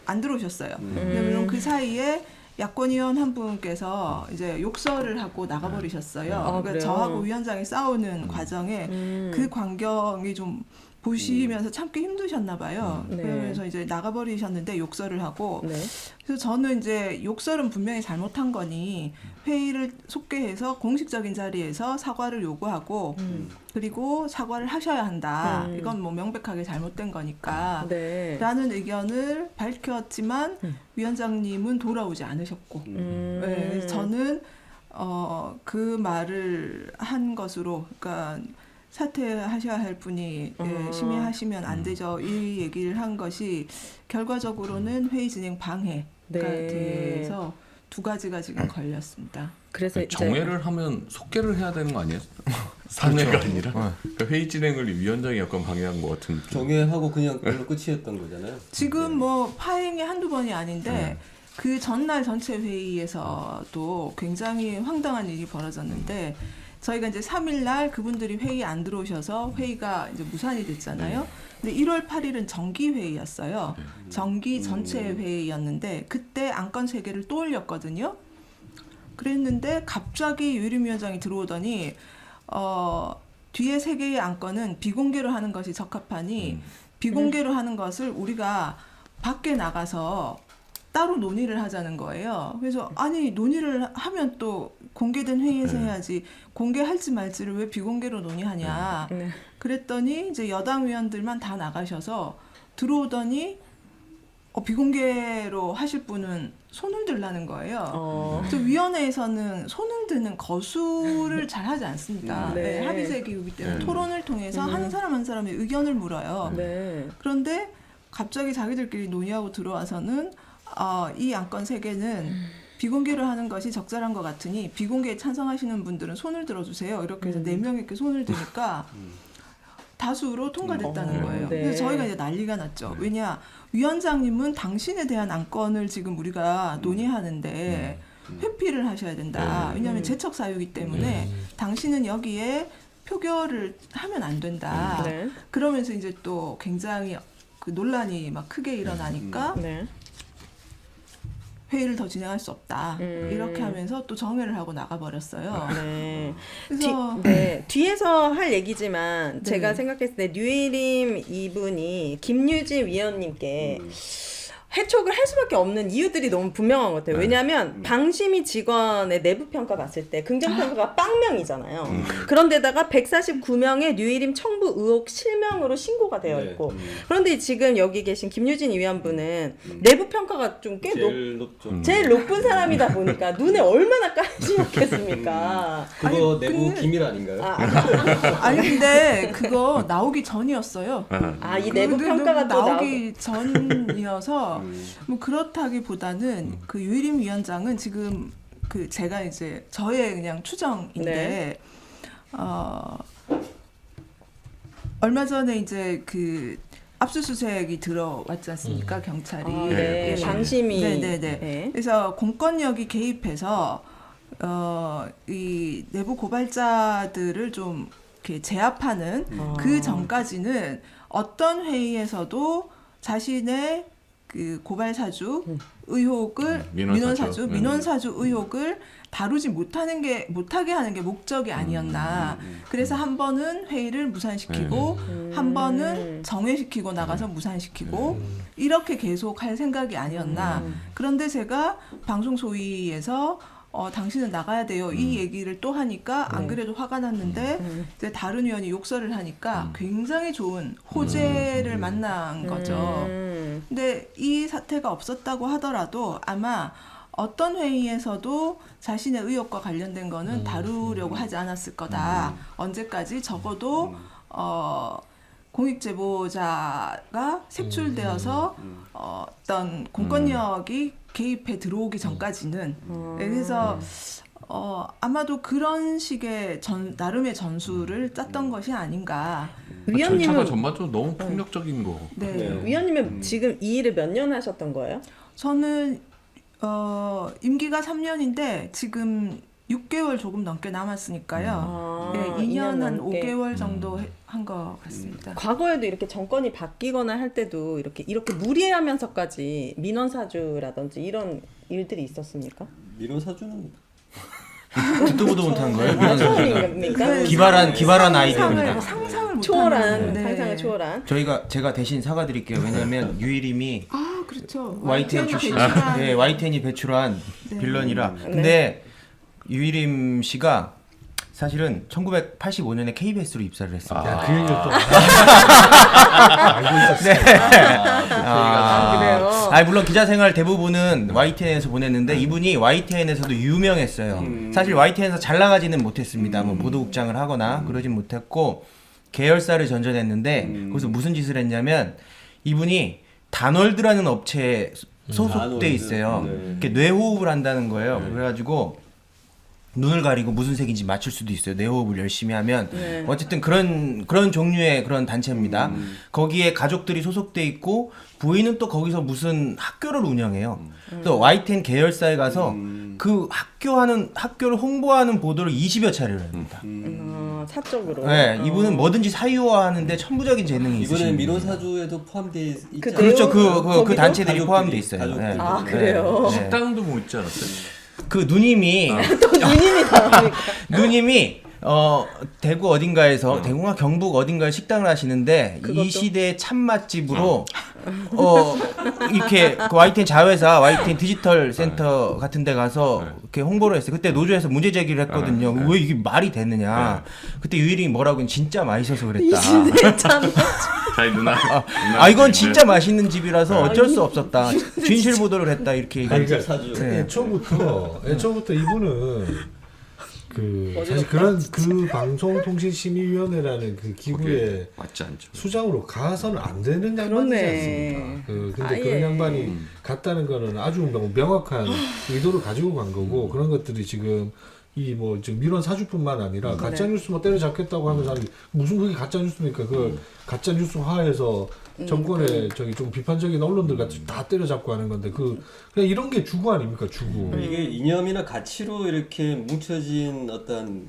안 들어오셨어요. 물론 그 사이에 야권위원 한 분께서 이제 욕설을 하고 나가버리셨어요. 그러니까 그래요? 저하고 위원장이 싸우는 과정에 그 광경이 좀 보시면서 참기 힘드셨나 봐요. 네. 그러면서 이제 나가버리셨는데 욕설을 하고 네. 그래서 저는 이제 욕설은 분명히 잘못한 거니 회의를 속개해서 공식적인 자리에서 사과를 요구하고 그리고 사과를 하셔야 한다. 이건 뭐 명백하게 잘못된 거니까 네. 라는 의견을 밝혔지만 위원장님은 돌아오지 않으셨고 네, 그래서 저는 그 말을 한 것으로 그러니까 사퇴하셔야 할 분이 심의하시면 안 되죠. 이 얘기를 한 것이 결과적으로는 회의 진행 방해가 네. 돼서 두 가지가 지금 걸렸습니다. 그래서 이제 정회를 하면 속개를 해야 되는 거 아니에요? 사내가 아니라 그러니까 회의 진행을 위원장이 약간 방해한 것 같은 느낌. 정회하고 그냥 그걸로 끝이었던 거잖아요. 지금 뭐 파행이 한두 번이 아닌데 그 전날 전체 회의에서도 굉장히 황당한 일이 벌어졌는데 저희가 이제 3일 날 그분들이 회의 안 들어오셔서 회의가 이제 무산이 됐잖아요. 근데 1월 8일은 정기 회의였어요. 정기 전체 회의였는데 그때 안건 3개를 또 올렸거든요. 그랬는데 갑자기 유일임위원장이 들어오더니 뒤에 3개의 안건은 비공개로 하는 것이 적합하니 비공개로 하는 것을 우리가 밖에 나가서 따로 논의를 하자는 거예요. 그래서 아니 논의를 하면 또 공개된 회의에서 해야지 공개할지 말지를 왜 비공개로 논의하냐. 네. 그랬더니 이제 여당 의원들만 다 나가셔서 들어오더니 비공개로 하실 분은 손을 들라는 거예요. 또 위원회에서는 손을 드는 거수를 잘 하지 않습니다. 네. 네, 합의제 기구이기 때문에 토론을 통해서 한 사람 한 사람의 의견을 물어요. 네. 그런데 갑자기 자기들끼리 논의하고 들어와서는 이 안건 3개는 비공개로 하는 것이 적절한 것 같으니 비공개에 찬성하시는 분들은 손을 들어주세요. 이렇게 해서 4명이 이렇게 손을 드니까 다수로 통과됐다는 거예요. 네. 그래서 저희가 이제 난리가 났죠. 왜냐 위원장님은 당신에 대한 안건을 지금 우리가 논의하는데 회피를 하셔야 된다. 왜냐하면 제척 사유이기 때문에 당신은 여기에 표결을 하면 안 된다. 네. 그러면서 이제 또 굉장히 그 논란이 막 크게 일어나니까 네. 회의를 더 진행할 수 없다. 이렇게 하면서 또 정회를 하고 나가버렸어요. 네. 그래서 뒤에서 할 얘기지만 네. 제가 생각했을 때 류일임 이분이 김유진 위원님께 해촉을 할 수밖에 없는 이유들이 너무 분명한 것 같아요. 왜냐하면 방심위 직원의 내부 평가 봤을 때 긍정 평가가 빵명이잖아요. 그런데다가 149명의 류일임 청부 의혹 실명으로 신고가 되어 있고 그런데 지금 여기 계신 김유진 위원분은 내부 평가가 좀 꽤 제일 높죠. 제일 높은 사람이다 보니까 눈에 얼마나 까지먹겠습니까? 그거 아니, 내부 기밀 아닌가요? 아니 근데 그거 나오기 전이었어요. 이 내부 평가가 또 나오기 전이어서 뭐 그렇다기보다는 그 유일임 위원장은 지금 그 제가 이제 저의 그냥 추정인데 얼마 전에 이제 그 압수수색이 들어왔지 않습니까? 경찰이. 네. 방심이. 네네네. 네. 그래서 공권력이 개입해서 이 내부 고발자들을 좀 이렇게 제압하는 그 전까지는 어떤 회의에서도 자신의 그 고발 사주 의혹을 민원 사주 의혹을 다루지 못하게 하는 게 목적이 아니었나. 그래서 한 번은 회의를 무산시키고 한 번은 정회시키고 나가서 무산시키고 이렇게 계속 할 생각이 아니었나. 그런데 제가 방송 소위에서 당신은 나가야 돼요. 이 얘기를 또 하니까 안 그래도 화가 났는데 이제 다른 의원이 욕설을 하니까 굉장히 좋은 호재를 만난 거죠. 근데 이 사태가 없었다고 하더라도 아마 어떤 회의에서도 자신의 의혹과 관련된 거는 다루려고 하지 않았을 거다. 언제까지 적어도 공익제보자가 색출되어서 어떤 공권력이 개입해 들어오기 전까지는. 그래서 아마도 그런 식의 나름의 전술을 짰던 것이 아닌가. 절차가 전반적으로 너무 폭력적인 거. 네. 위원님은 지금 이 일을 몇 년 하셨던 거예요? 저는 임기가 3년인데 지금 6개월 조금 넘게 남았으니까요. 네, 2년 한 5개월 정도 한 것 같습니다. 과거에도 이렇게 정권이 바뀌거나 할 때도 이렇게 무리하면서까지 민원 사주라든지 이런 일들이 있었습니까? 민원 사주는 듣도 보도 못한 거예요? 민원 사주가. 처음입니까? 기발한 아이디어입니다. 상상을 초월한 네. 상상을 초월한. 제가 대신 사과드릴게요. 왜냐하면 유일임이 그렇죠. YTN 출신, 네, YTN이 배출한 빌런이라. 근데 유일임 씨가 사실은 1985년에 KBS로 입사를 했습니다. 그 얘기를 또 알고 있었어요. 그래요? 물론 기자 생활 대부분은 YTN에서 보냈는데 이분이 YTN에서도 유명했어요. 사실 YTN에서 잘 나가지는 못했습니다. 뭐 보도국장을 하거나 그러진 못했고 계열사를 전전했는데 거기서 무슨 짓을 했냐면 이분이 다널드라는 업체에 소속돼 다널드. 있어요. 네. 이렇게 뇌호흡을 한다는 거예요. 그래가지고 눈을 가리고 무슨 색인지 맞출 수도 있어요. 뇌호흡을 열심히 하면. 네. 어쨌든 그런 종류의 그런 단체입니다. 거기에 가족들이 소속돼 있고 부인은 또 거기서 무슨 학교를 운영해요. 또 YTN 계열사에 가서 그 학교를 홍보하는 보도를 20여 차례를 합니다. 사적으로. 네, 이분은 뭐든지 사유화하는데 천부적인 재능이 이번에 있으신 민원 분이에요. 사주에도 포함돼 있지 그 않아요? 그렇죠. 그 거기도? 단체들이 가족들이, 포함돼 있어요. 가족들이. 네. 아, 그래요? 네. 식당도 뭐 있지 않았어요? 그 누님이 또 누님이 나오니까. 누님이 대구 어딘가에서 대구가 경북 어딘가에 식당을 하시는데 그것도? 이 시대의 참 맛집으로 이렇게 그 YTN 자회사 YTN 디지털 센터 같은 데 가서 이렇게 홍보를 했어요. 그때 노조에서 문제 제기를 했거든요. 왜 이게 말이 되느냐. 그때 유일이 뭐라고 진짜 맛있어서 그랬다. 이 시대에 참. 자기 누나. 이건 진짜 맛있는 집이라서 어쩔 수 없었다. 진실 보도를 했다 이렇게 얘기했죠. 간접 사주. 네. 애초부터 이분은 사실 그 방송통신심의위원회라는 그 기구의 맞지 않죠. 수장으로 가서는 안 되는 양반이지 그러네. 않습니까? 근데 아예. 그런 양반이 갔다는 거는 아주 명확한 의도를 가지고 간 거고 그런 것들이 지금 지금 민원 사주뿐만 아니라 가짜 뉴스 뭐 때려잡겠다고 하면서 무슨 그게 가짜 뉴스입니까? 그걸 가짜 뉴스화해서 정권의 좀 비판적인 언론들 같이 다 때려잡고 하는 건데 그냥 이런 게 주구 아닙니까? 주구. 이게 이념이나 가치로 이렇게 뭉쳐진 어떤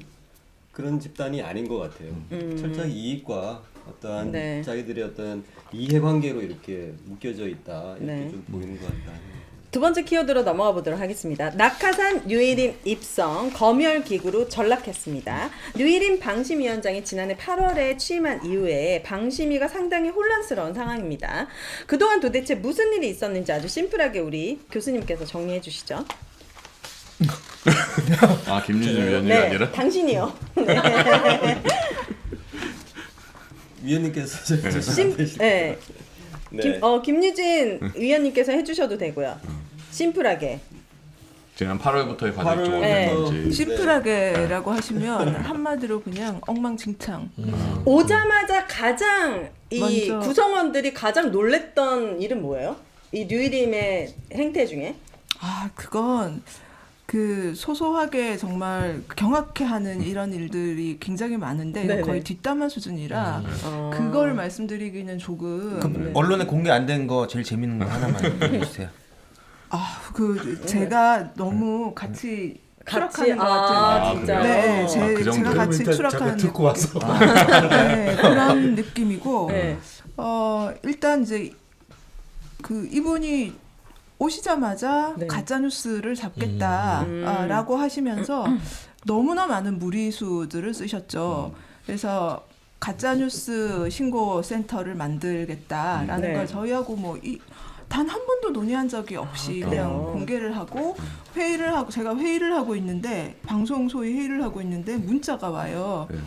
그런 집단이 아닌 것 같아요. 철저히 이익과 어떠한 네. 자기들의 어떤 이해관계로 이렇게 묶여져 있다 이렇게 네. 좀 보이는 것 같다. 두 번째 키워드로 넘어가 보도록 하겠습니다. 낙하산 유일임 입성 검열기구로 전락했습니다. 유일임 방심위원장이 지난해 8월에 취임한 이후에 방심위가 상당히 혼란스러운 상황입니다. 그동안 도대체 무슨 일이 있었는지 아주 심플하게 우리 교수님께서 정리해 주시죠. 아 김유진 위원님이 네, 아니라 당신이요. 위원님께서 네. 네. 김유진 위원님께서 해주셔도 되고요. 심플하게. 지난 8월부터의 과정이 8월 좀 네. 어땠는지. 심플하게라고 하시면 한마디로 그냥 엉망진창. 오자마자 가장 이 먼저- 구성원들이 가장 놀랬던 일은 뭐예요? 이 뉴이림의 행태 중에? 그건 그 소소하게 정말 경악해하는 이런 일들이 굉장히 많은데 네네. 거의 뒷담화 수준이라 그걸 말씀드리기는 조금 그 언론에 공개 안 된 거 제일 재밌는 거 하나만 해주세요. 제가 너무 같이 추락하는 것 같은 아, 진짜요? 네, 그 정도? 제가 같이 일단 추락하는 잠깐 듣고 와서 네, 그런 느낌이고 네. 일단 이제 그 이분이 오시자마자 네. 가짜 뉴스를 잡겠다라고 하시면서 너무나 많은 무리수들을 쓰셨죠. 그래서 가짜 뉴스 신고 센터를 만들겠다라는 네. 걸 저희하고 뭐 단 한 번도 논의한 적이 없이 그냥 공개를 하고 제가 회의를 하고 있는데 방송 소위 회의를 하고 있는데 문자가 와요. 네.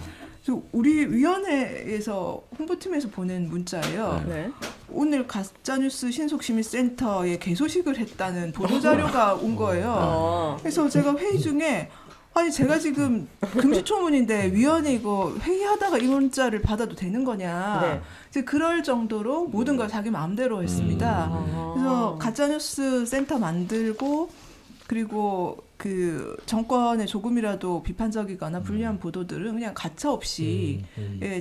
그래서 우리 위원회에서 홍보팀에서 보낸 문자예요. 네. 오늘 가짜뉴스 신속심의센터에 개소식을 했다는 보도자료가 온 거예요. 그래서 제가 회의 중에 아니 제가 지금 금시초문인데 위원회 이거 회의하다가 이 문자를 받아도 되는 거냐. 네. 이제 그럴 정도로 모든 걸 자기 마음대로 했습니다. 그래서 가짜뉴스 센터 만들고 그리고 그 정권에 조금이라도 비판적이거나 불리한 보도들은 그냥 가차 없이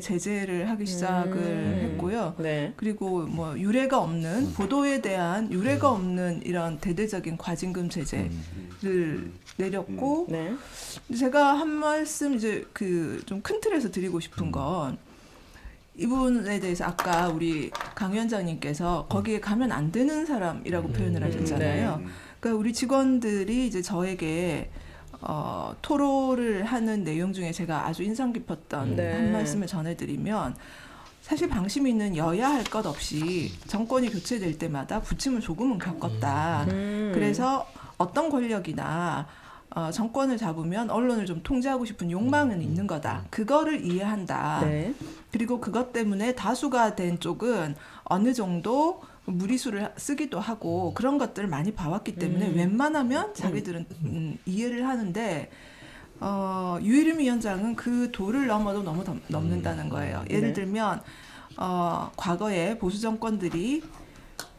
제재를 하기 시작을 했고요. 네. 그리고 뭐 유례가 없는 보도에 대한 유례가 없는 이런 대대적인 과징금 제재를 내렸고 네. 제가 한 말씀 이제 그 좀 큰 틀에서 드리고 싶은 건 이분에 대해서 아까 우리 강 위원장님께서 거기에 가면 안 되는 사람이라고 표현을 하셨잖아요. 그러니까 우리 직원들이 이제 저에게 토로를 하는 내용 중에 제가 아주 인상 깊었던 네. 한 말씀을 전해드리면 사실 방심위는 여야 할 것 없이 정권이 교체될 때마다 부침을 조금은 겪었다. 그래서 어떤 권력이나 정권을 잡으면 언론을 좀 통제하고 싶은 욕망은 있는 거다. 그거를 이해한다. 네. 그리고 그것 때문에 다수가 된 쪽은 어느 정도 무리수를 쓰기도 하고 그런 것들을 많이 봐왔기 때문에 웬만하면 자기들은 이해를 하는데 유일임 위원장은 그 도를 넘어도 너무 넘는다는 거예요. 예를 네. 들면 과거에 보수 정권들이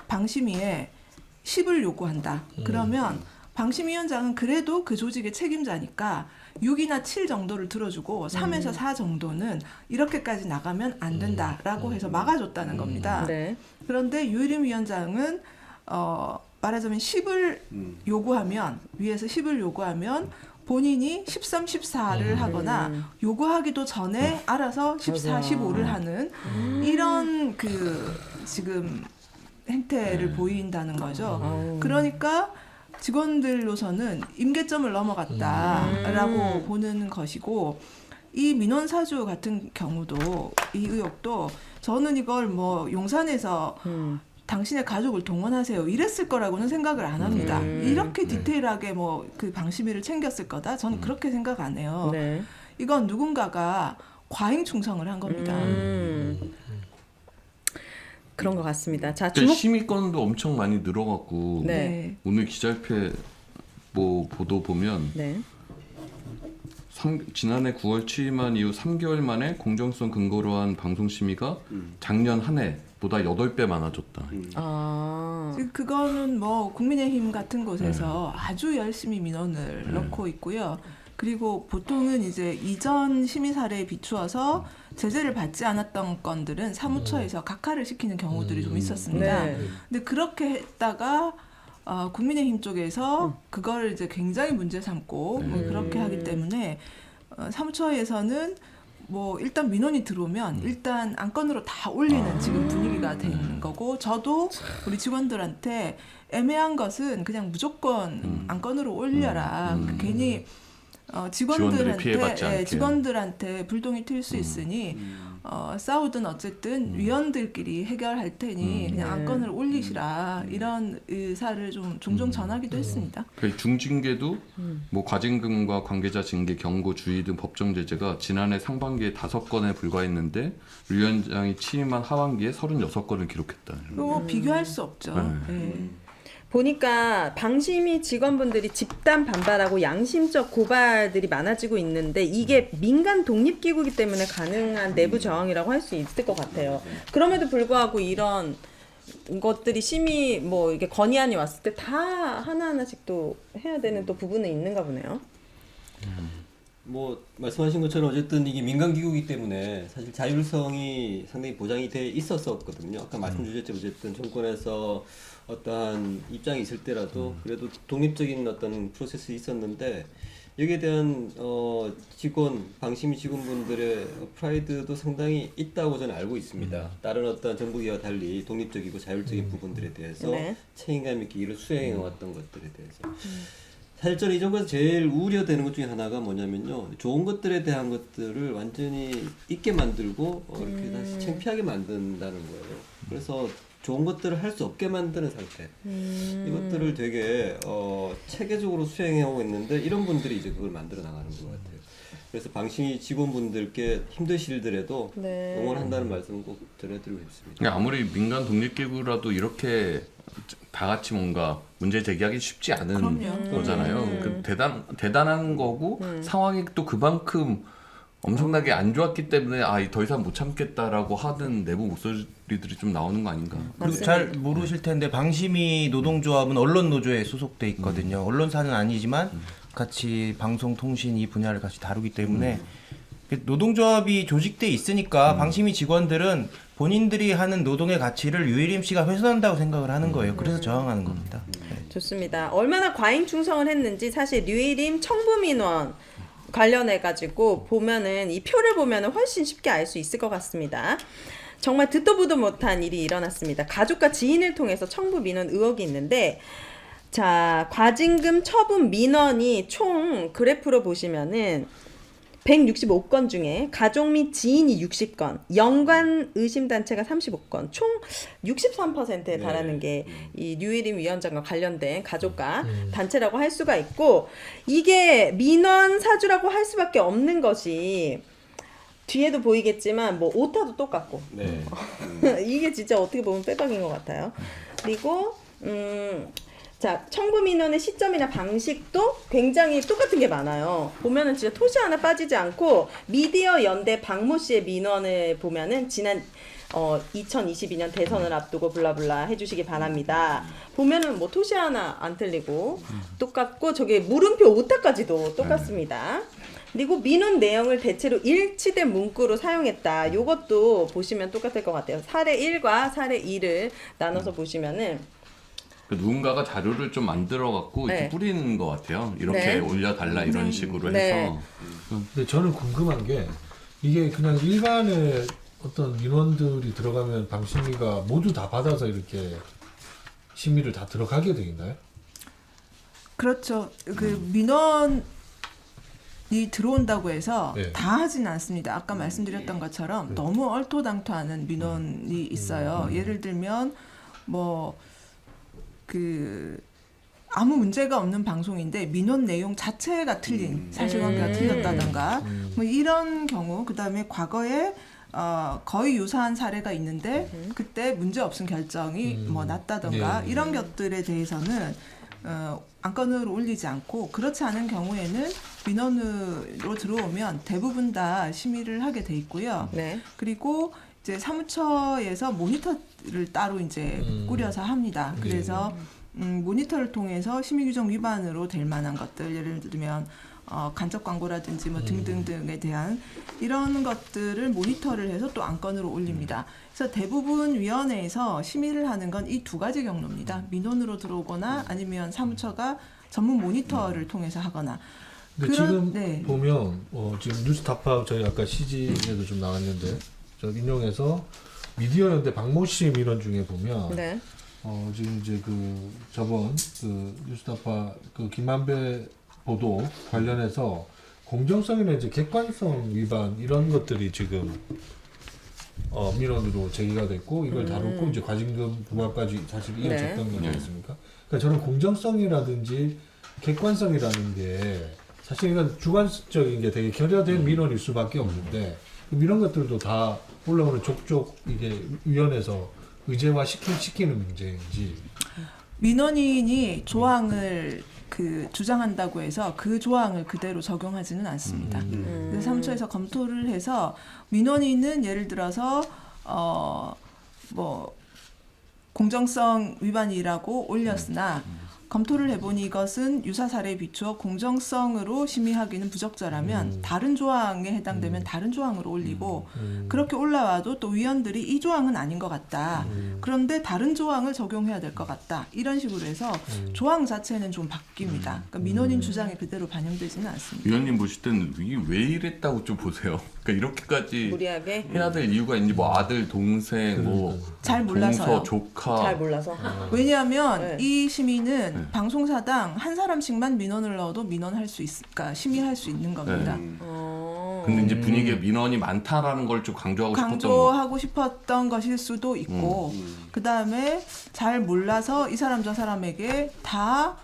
방심위에 10을 요구한다. 그러면 방심위원장은 그래도 그 조직의 책임자니까 6이나 7 정도를 들어주고 3에서 4 정도는 이렇게까지 나가면 안 된다라고 해서 막아줬다는 겁니다. 네. 그런데 유일임 위원장은 말하자면 10을 요구하면 위에서 10을 요구하면 본인이 13, 14를 하거나 요구하기도 전에 알아서 14, 15를 하는 이런 그 지금 행태를 보인다는 거죠. 그러니까 직원들로서는 임계점을 넘어갔다라고 보는 것이고 이 민원사주 같은 경우도 이 의혹도 저는 이걸 뭐 용산에서 당신의 가족을 동원하세요 이랬을 거라고는 생각을 안 합니다. 이렇게 디테일하게 뭐 그 방심위를 챙겼을 거다 저는 그렇게 생각 안 해요. 네. 이건 누군가가 과잉 충성을 한 겁니다. 그런 것 같습니다. 자, 근데 심의권도 엄청 많이 늘어갔고 네. 오늘 기자협회 뭐 보도 보면 네. 지난해 9월 취임한 이후 3개월 만에 공정성 근거로 한 방송 심의가 작년 한 해보다 8배 많아졌다. 그거는 뭐 국민의힘 같은 곳에서 아주 열심히 민원을 넣고 있고요. 그리고 보통은 이제 이전 심의 사례에 비추어서 제재를 받지 않았던 건들은 사무처에서 각하를 시키는 경우들이 좀 있었습니다. 네. 근데 그렇게 했다가 국민의힘 쪽에서 그걸 이제 굉장히 문제 삼고 뭐 그렇게 하기 때문에 사무처에서는 뭐 일단 민원이 들어오면 일단 안건으로 다 올리는 지금 분위기가 된 거고 저도 우리 직원들한테 애매한 것은 그냥 무조건 안건으로 올려라. 괜히 직원들이 피해받지 않게. 직원들한테 불똥이 튈 수 있으니 싸우든 어쨌든 위원들끼리 해결할 테니 그냥 안건을 올리시라 이런 의사를 좀 종종 전하기도 했습니다. 중징계도 뭐 과징금과 관계자 징계, 경고, 주의 등 법정 제재가 지난해 상반기에 5건에 불과했는데 류 위원장이 취임한 하반기에 36건을 기록했다. 그거 비교할 수 없죠. 네. 보니까 방심위 직원분들이 집단 반발하고 양심적 고발들이 많아지고 있는데 이게 민간 독립기구이기 때문에 가능한 내부 저항이라고 할 수 있을 것 같아요. 그럼에도 불구하고 이런 것들이 심의 뭐 이게 건의안이 왔을 때 다 하나하나씩 또 해야 되는 또 부분은 있는가 보네요. 뭐 말씀하신 것처럼 어쨌든 이게 민간 기구이기 때문에 사실 자율성이 상당히 보장이 돼 있었었거든요. 아까 말씀 주셨죠. 어쨌든 정권에서 어떠한 입장이 있을 때라도 그래도 독립적인 어떤 프로세스 있었는데 여기에 대한 직원 방심위 직원분들의 프라이드도 상당히 있다고 저는 알고 있습니다. 다른 어떤 정부기와 달리 독립적이고 자율적인 부분들에 대해서 네. 책임감 있게 일을 수행해 왔던 것들에 대해서. 사실 저는 이 정부에서 제일 우려되는 것 중에 하나가 뭐냐면요. 좋은 것들에 대한 것들을 완전히 잊게 만들고 이렇게 다시 창피하게 만든다는 거예요. 그래서 좋은 것들을 할 수 없게 만드는 상태. 이것들을 되게 체계적으로 수행해오고 있는데 이런 분들이 이제 그걸 만들어 나가는 것 같아요. 그래서 방심위 직원분들께 힘드시더라도 네. 응원한다는 말씀 꼭 전해드리고 싶습니다. 그러니까 아무리 민간 독립기구라도 이렇게 다 같이 뭔가 문제 제기하기 쉽지 않은 그럼요. 거잖아요. 그 대단한 거고 상황이 또 그만큼 엄청나게 안 좋았기 때문에 더 이상 못 참겠다라고 하는 내부 목소리들이 좀 나오는 거 아닌가. 그리고 잘 모르실 텐데 방심위 노동조합은 언론노조에 소속돼 있거든요. 언론사는 아니지만 같이 방송통신 이 분야를 같이 다루기 때문에 노동조합이 조직돼 있으니까 방심위 직원들은 본인들이 하는 노동의 가치를 유일임 씨가 훼손한다고 생각을 하는 거예요. 그래서 저항하는 겁니다. 네. 좋습니다. 얼마나 과잉 충성을 했는지 사실 류일임 청부민원 관련해 가지고 보면은 이 표를 보면은 훨씬 쉽게 알 수 있을 것 같습니다. 정말 듣도 보도 못한 일이 일어났습니다. 가족과 지인을 통해서 청부 민원 의혹이 있는데 자, 과징금 처분 민원이 총 그래프로 보시면은 165건 중에 가족 및 지인이 60건, 연관 의심단체가 35건, 총 63%에 달하는 게 이 류일임 위원장과 관련된 가족과 단체라고 할 수가 있고 이게 민원 사주라고 할 수밖에 없는 것이 뒤에도 보이겠지만 뭐 오타도 똑같고 네. 이게 진짜 어떻게 보면 빼박인 것 같아요. 그리고 자, 청구 민원의 시점이나 방식도 굉장히 똑같은 게 많아요. 보면은 진짜 토시 하나 빠지지 않고 미디어 연대 박모 씨의 민원을 보면은 지난 2022년 대선을 앞두고 블라블라 해주시기 바랍니다. 보면은 뭐 토시 하나 안 틀리고 똑같고 저기 물음표 오타까지도 똑같습니다. 그리고 민원 내용을 대체로 일치된 문구로 사용했다. 요것도 보시면 똑같을 것 같아요. 사례 1과 사례 2를 나눠서 보시면은 누군가가 자료를 좀 만들어 갖고 네. 이렇게 뿌리는 것 같아요. 이렇게 네. 올려달라 이런 식으로 네. 해서. 근데 저는 궁금한 게 이게 그냥 일반의 어떤 민원들이 들어가면 방심위가 모두 다 받아서 이렇게 심의를 다 들어가게 돼 있나요? 그렇죠. 그 민원이 들어온다고 해서 네. 다 하진 않습니다. 아까 말씀드렸던 것처럼 너무 얼토당토하는 민원이 있어요. 예를 들면 뭐 아무 문제가 없는 방송인데 민원 내용 자체가 틀린 사실관계가 틀렸다던가 뭐 이런 경우 그다음에 과거에 거의 유사한 사례가 있는데 그때 문제 없은 결정이 뭐 났다던가 네. 이런 것들에 대해서는 안건으로 올리지 않고 그렇지 않은 경우에는 민원으로 들어오면 대부분 다 심의를 하게 돼 있고요. 네. 그리고 이제 사무처에서 모니터를 따로 이제 꾸려서 합니다. 그래서 모니터를 통해서 심의규정 위반으로 될 만한 것들, 예를 들면 간접 광고라든지 뭐 등등등에 대한 이런 것들을 모니터를 해서 또 안건으로 올립니다. 그래서 대부분 위원회에서 심의를 하는 건 이 두 가지 경로입니다. 민원으로 들어오거나 아니면 사무처가 전문 모니터를 통해서 하거나. 근데 지금 네. 보면 지금 뉴스타파 저희 아까 CG에도 좀 나왔는데 저 인용해서 미디어 연대 박모 씨 민원 중에 보면 네. 지금 이제 저번 뉴스타파 김만배 보도 관련해서 공정성이나 이제 객관성 위반 이런 것들이 지금 민원으로 제기가 됐고 이걸 다뤘고 이제 과징금 부과까지 사실 이어졌던 거지 않습니까? 그러니까 저는 공정성이라든지 객관성이라는 게 사실 이건 주관적인 게 되게 결여된 민원일 수밖에 없는데 이런 것들도 다 올라오는 족족 이게 위원회에서 의제화 시키는 문제인지 민원인이 조항을 주장한다고 해서 그 조항을 그대로 적용하지는 않습니다. 그래서 사무처에서 검토를 해서 민원인은 예를 들어서 뭐 공정성 위반이라고 올렸으나 검토를 해보니 이것은 유사 사례에 비추어 공정성으로 심의하기는 부적절하면 다른 조항에 해당되면 다른 조항으로 올리고 그렇게 올라와도 또 위원들이 이 조항은 아닌 것 같다. 그런데 다른 조항을 적용해야 될 것 같다. 이런 식으로 해서 조항 자체는 좀 바뀝니다. 그러니까 민원인 주장이 그대로 반영되지는 않습니다. 위원님 보실 때는 이게 왜 이랬다고 좀 보세요. 그러니까 이렇게까지 무리하게 해야 될 이유가 있는지 뭐 아들, 동생, 뭐 잘 몰라서요. 동서, 조카 잘 몰라서. 왜냐하면 네. 이 심의는 방송사당 한 사람씩만 민원을 넣어도 민원할 수 그러니까 심의할 수 있는 겁니다. 근데 이제 분위기에 민원이 많다라는 걸 좀 강조하고 싶었던 거. 강조하고 싶었던 것일 수도 있고 그 다음에 잘 몰라서 이 사람 저 사람에게 다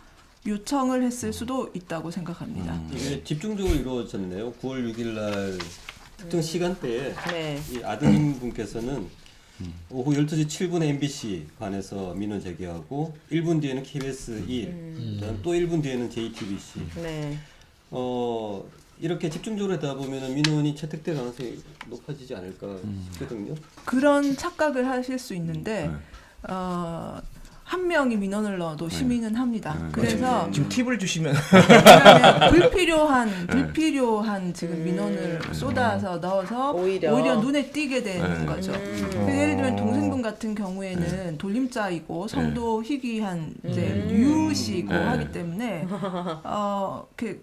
요청을 했을 수도 있다고 생각합니다. 이게 집중적으로 이루어졌네요. 9월 6일 날 특정 시간대에 네. 이 아드님 분께서는 오후 12시 7분에 MBC 관에서 민원 제기하고 1분 뒤에는 KBS 1, 그다음 또 1분 뒤에는 JTBC. 네. 이렇게 집중적으로 하다 보면은 민원이 채택될 가능성이 높아지지 않을까 싶거든요. 그런 착각을 하실 수 있는데 네. 한 명이 민원을 넣어도 심의는 합니다. 그래서 지금 팁을 주시면 왜냐하면 불필요한 지금 민원을 쏟아서 넣어서 오히려 눈에 띄게 되는 거죠. 그래서 예를 들면 동생분 같은 경우에는 돌림자이고 성도 희귀한 이제 유씨고 하기 때문에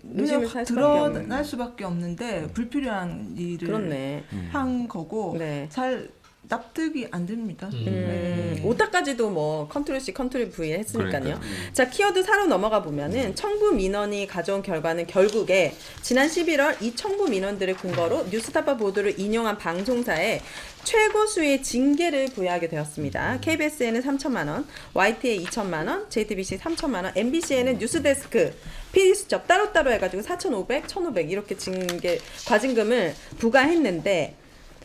눈에 의심을 확 살 수밖에 없는. 드러날 수밖에 없는데 불필요한 일을 그렇네. 한 거고 네. 잘 납득이 안 됩니다. 네. 오타까지도 뭐 컨트롤 C, 컨트롤 V 했으니까요. 그러니까요. 자, 키워드 4로 넘어가 보면은 청부 민원이 가져온 결과는 결국에 지난 11월 이 청부 민원들을 근거로 뉴스타파 보도를 인용한 방송사에 최고 수의 징계를 부여하게 되었습니다. KBS에는 3천만 원, YT에 2천만 원, JTBC 3천만 원, MBC에는 뉴스데스크 PD 수첩 따로따로 해가지고 4,500, 1,500 이렇게 징계 과징금을 부과했는데.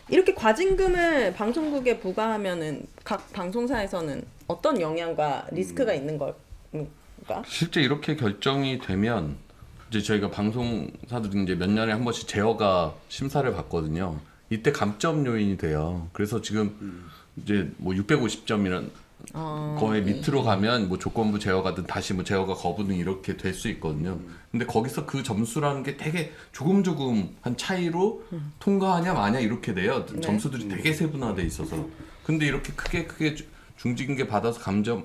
이렇게 과징금을 방송국에 부과하면은 각 방송사에서는 어떤 영향과 리스크가 있는 걸까? 실제 이렇게 결정이 되면 이제 저희가 방송사들이 이제 몇 년에 한 번씩 제어가 심사를 받거든요. 이때 감점 요인이 돼요. 그래서 지금 이제 뭐 650점이란 거의 밑으로 가면 뭐 조건부 제어가든 다시 뭐 제어가 거부든 이렇게 될 수 있거든요. 근데 거기서 그 점수라는 게 되게 조금 한 차이로 통과하냐 마냐 이렇게 돼요. 점수들이 되게 세분화돼 있어서. 근데 이렇게 크게 중징계 받아서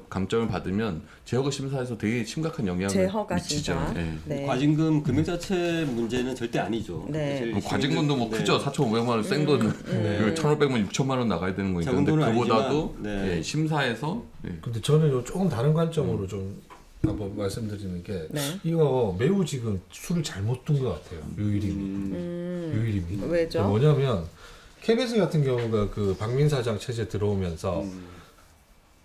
감점을 받으면 제어가 심사에서 되게 심각한 영향을 제허가 미치죠. 심사. 예. 네. 과징금 금액 자체 문제는 절대 아니죠. 네. 사실 그럼 과징금도 뭐 네. 크죠. 4,500만 원 센 돈, 1,500만 6천만 원 나가야 되는 거니까. 작은 근데 돈은 그보다도 아니지만, 네. 예, 심사에서 근데 저는 요 조금 다른 관점으로 좀 한번 말씀드리는 게 네. 이거 매우 지금 수를 잘못 둔 것 같아요. 유일임이. 왜죠? 뭐냐면 KBS 같은 경우가 그 박민 사장 체제 들어오면서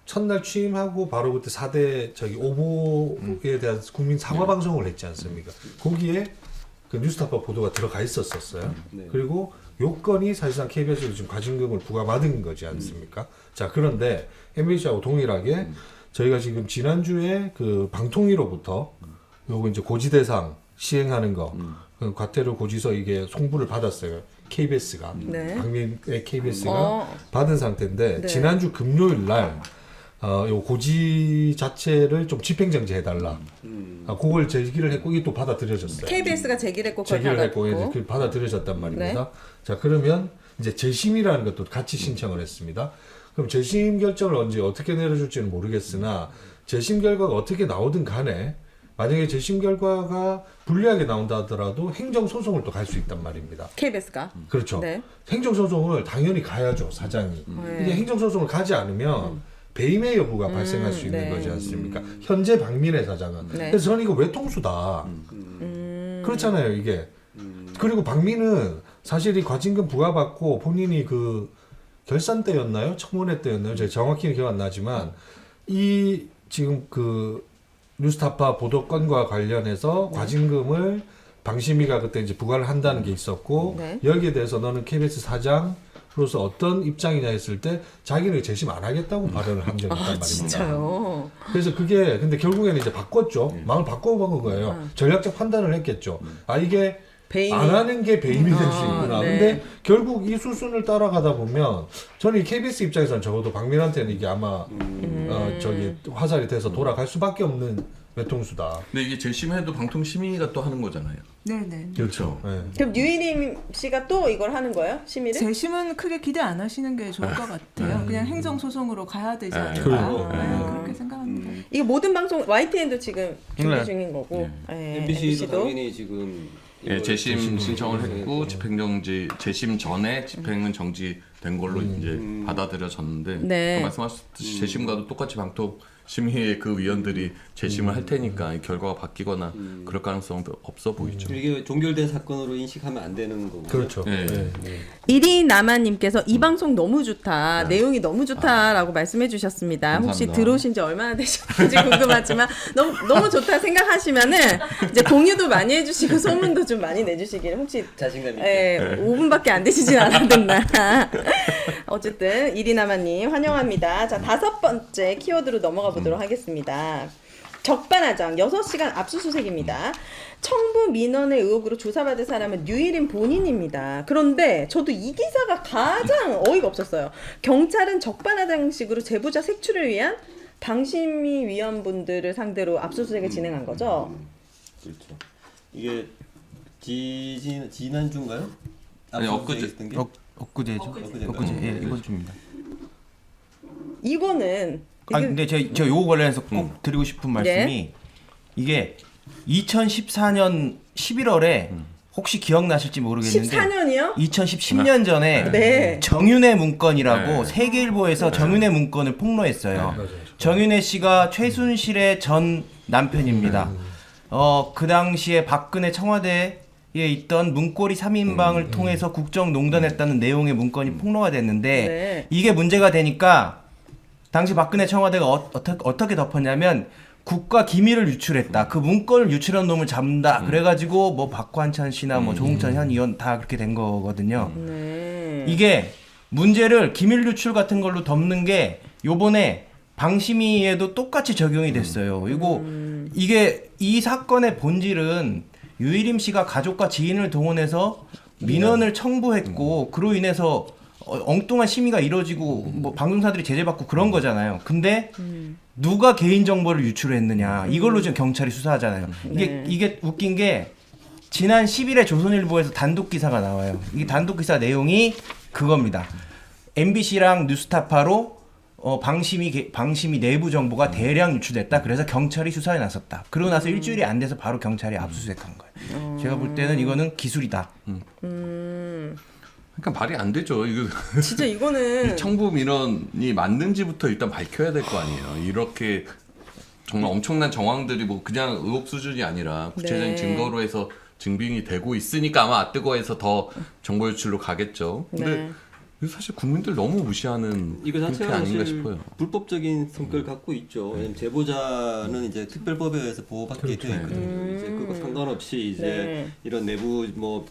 첫날 취임하고 바로 그때 4대 저기 오보에 대한 국민 사과 방송을 했지 않습니까? 거기에 그 뉴스타파 보도가 들어가 있었어요. 네. 그리고 요건이 사실상 KBS로 지금 과징금을 부과받은 거지 않습니까? 자, 그런데 MBC하고 동일하게 저희가 지금 지난주에 그 방통위로부터 요거 이제 고지대상 시행하는 거, 그 과태료 고지서 이게 송부를 받았어요. KBS가. 네. 박민의 KBS가 받은 상태인데 네. 지난주 금요일 날 요 고지 자체를 좀 집행정지 해달라. 그걸 제기를 했고 이게 또 받아들여졌어요. KBS가 제기를 했고 그걸 제기를 했고 받았고. 이제 받아들여졌단 말입니다. 네. 자, 그러면 이제 재심이라는 것도 같이 신청을 했습니다. 그럼 재심 결정을 언제 어떻게 내려줄지는 모르겠으나 재심 결과가 어떻게 나오든 간에 만약에 재심 결과가 불리하게 나온다 하더라도 행정소송을 또 갈 수 있단 말입니다. KBS가. 그렇죠. 네. 행정소송을 당연히 가야죠, 사장이. 네. 이게 행정소송을 가지 않으면 배임의 여부가 발생할 수 있는 네. 거지 않습니까? 현재 박민혜 사장은. 네. 그래서 저는 이거 외통수다. 그렇잖아요, 이게. 그리고 박민은 사실 이 과징금 부과받고 본인이 그 결산 때였나요? 청문회 때였나요? 제가 정확히는 기억 안 나지만 이 지금 그 뉴스타파 보도건과 관련해서 과징금을 방심위가 그때 이제 부과를 한다는 게 있었고 네. 여기에 대해서 너는 KBS 사장으로서 어떤 입장이냐 했을 때 자기는 재심 안 하겠다고 발언을 한 적이 있단 말입니다. 진짜요? 그래서 그게 근데 결국에는 이제 바꿨죠. 마음을 바꿔본 거예요. 전략적 판단을 했겠죠. 아, 이게 배임이. 안 하는 게 배임이 될 수 있구나. 네. 근데 결국 이 수순을 따라가다 보면 저는 이 KBS 입장에서는 적어도 박민한테는 이게 아마 저기 화살이 돼서 돌아갈 수밖에 없는 외통수다. 근데 이게 재심해도 방통심의가 또 하는 거잖아요. 네네. 그렇죠. 네. 그럼 유일임 씨가 또 이걸 하는 거예요? 심의를? 재심은 크게 기대 안 하시는 게 좋을 것 같아요. 그냥 행정소송으로 가야 되지 않을까. 그래요. 네, 그렇게 생각합니다. 이게 모든 방송 YTN도 지금 준비 네. 중인 거고 MBC도 당연히 지금 예, 이걸 재심 신청을 했고 신청했고. 집행정지 재심 전에 집행은 정지된 걸로 이제 받아들여졌는데 네. 말씀하셨듯이 재심과도 똑같이 방통심의의 그 위원들이 재심을 할 테니까 이 결과가 바뀌거나 그럴 가능성도 없어 보이죠. 이게 종결된 사건으로 인식하면 안 되는 거고. 그렇죠. 네. 네. 이리나마님께서 이 방송 너무 좋다, 내용이 너무 좋다라고 말씀해 주셨습니다. 혹시 감사합니다. 들어오신 지 얼마나 되셨는지 궁금하지만 너무 좋다 생각하시면은 이제 공유도 많이 해주시고 소문도 좀 많이 내주시기를 혹시 자신감 있게. 5분밖에 안 되시진 않았나. 어쨌든 이리나마님 환영합니다. 자, 5번째 키워드로 넘어가 보도록 하겠습니다. 적반하장 6시간 압수수색입니다. 청부 민원의 의혹으로 조사받을 사람은 유일인 본인입니다. 그런데 저도 이 기사가 가장 어이가 없었어요. 경찰은 적반하장식으로 제보자 색출을 위한 방심위 위원분들을 상대로 압수수색을 진행한 거죠. 그렇죠. 이게 지난주인가요? 아니, 엊그제. 있었던 게? 엊그제죠. 엊그제인가요? 엊그제. 예, 이번 주입니다. 이거는 근데 저 요거 관련해서 꼭 드리고 싶은 말씀이 이게 2014년 11월에 혹시 기억나실지 모르겠는데 14년이요? 2010년 전에 네. 정윤회 문건이라고 네. 세계일보에서 정윤회 문건을 폭로했어요. 정윤회 씨가 최순실의 전 남편입니다. 그 당시에 박근혜 청와대에 있던 문고리 3인방을 통해서 국정농단했다는 내용의 문건이 폭로가 됐는데 네. 이게 문제가 되니까 당시 박근혜 청와대가 어떻게 덮었냐면 국가 기밀을 유출했다. 그 문건을 유출한 놈을 잡는다. 그래가지고 뭐 박환찬 씨나 뭐 조홍천 현 의원 다 그렇게 된 거거든요. 네. 이게 문제를 기밀 유출 같은 걸로 덮는 게 요번에 방심위에도 똑같이 적용이 됐어요. 그리고 이게 이 사건의 본질은 유일임 씨가 가족과 지인을 동원해서 민원을 청부했고 그로 인해서 엉뚱한 심의가 이루어지고 뭐 방송사들이 제재받고 그런 거잖아요. 근데 누가 개인 정보를 유출했느냐 이걸로 지금 경찰이 수사하잖아요. 이게 웃긴 게 지난 10일에 조선일보에서 단독 기사가 나와요. 이게 단독 기사 내용이 그겁니다. MBC랑 뉴스타파로 방심이 내부 정보가 대량 유출됐다. 그래서 경찰이 수사에 나섰다. 그러고 나서 일주일이 안 돼서 바로 경찰이 압수수색한 거예요. 제가 볼 때는 이거는 기술이다. 그러니까 말이 안 되죠. 이거 진짜 이거는 청부 민원이 맞는지부터 일단 밝혀야 될 거 아니에요. 이렇게 정말 엄청난 정황들이 뭐 그냥 의혹 수준이 아니라 구체적인 네. 증거로 해서 증빙이 되고 있으니까 아마 아뜨거에서 더 정보 유출로 가겠죠. 근데 네. 이거 사실 국민들 너무 무시하는 이거 형태 자체가 아닌가 사실 싶어요. 불법적인 성격을 갖고 있죠. 왜냐면 제보자는 이제 특별법에 의해서 보호받게 되어 있거든요. 이제 그거 상관없이 이제 네. 이런 내부 뭐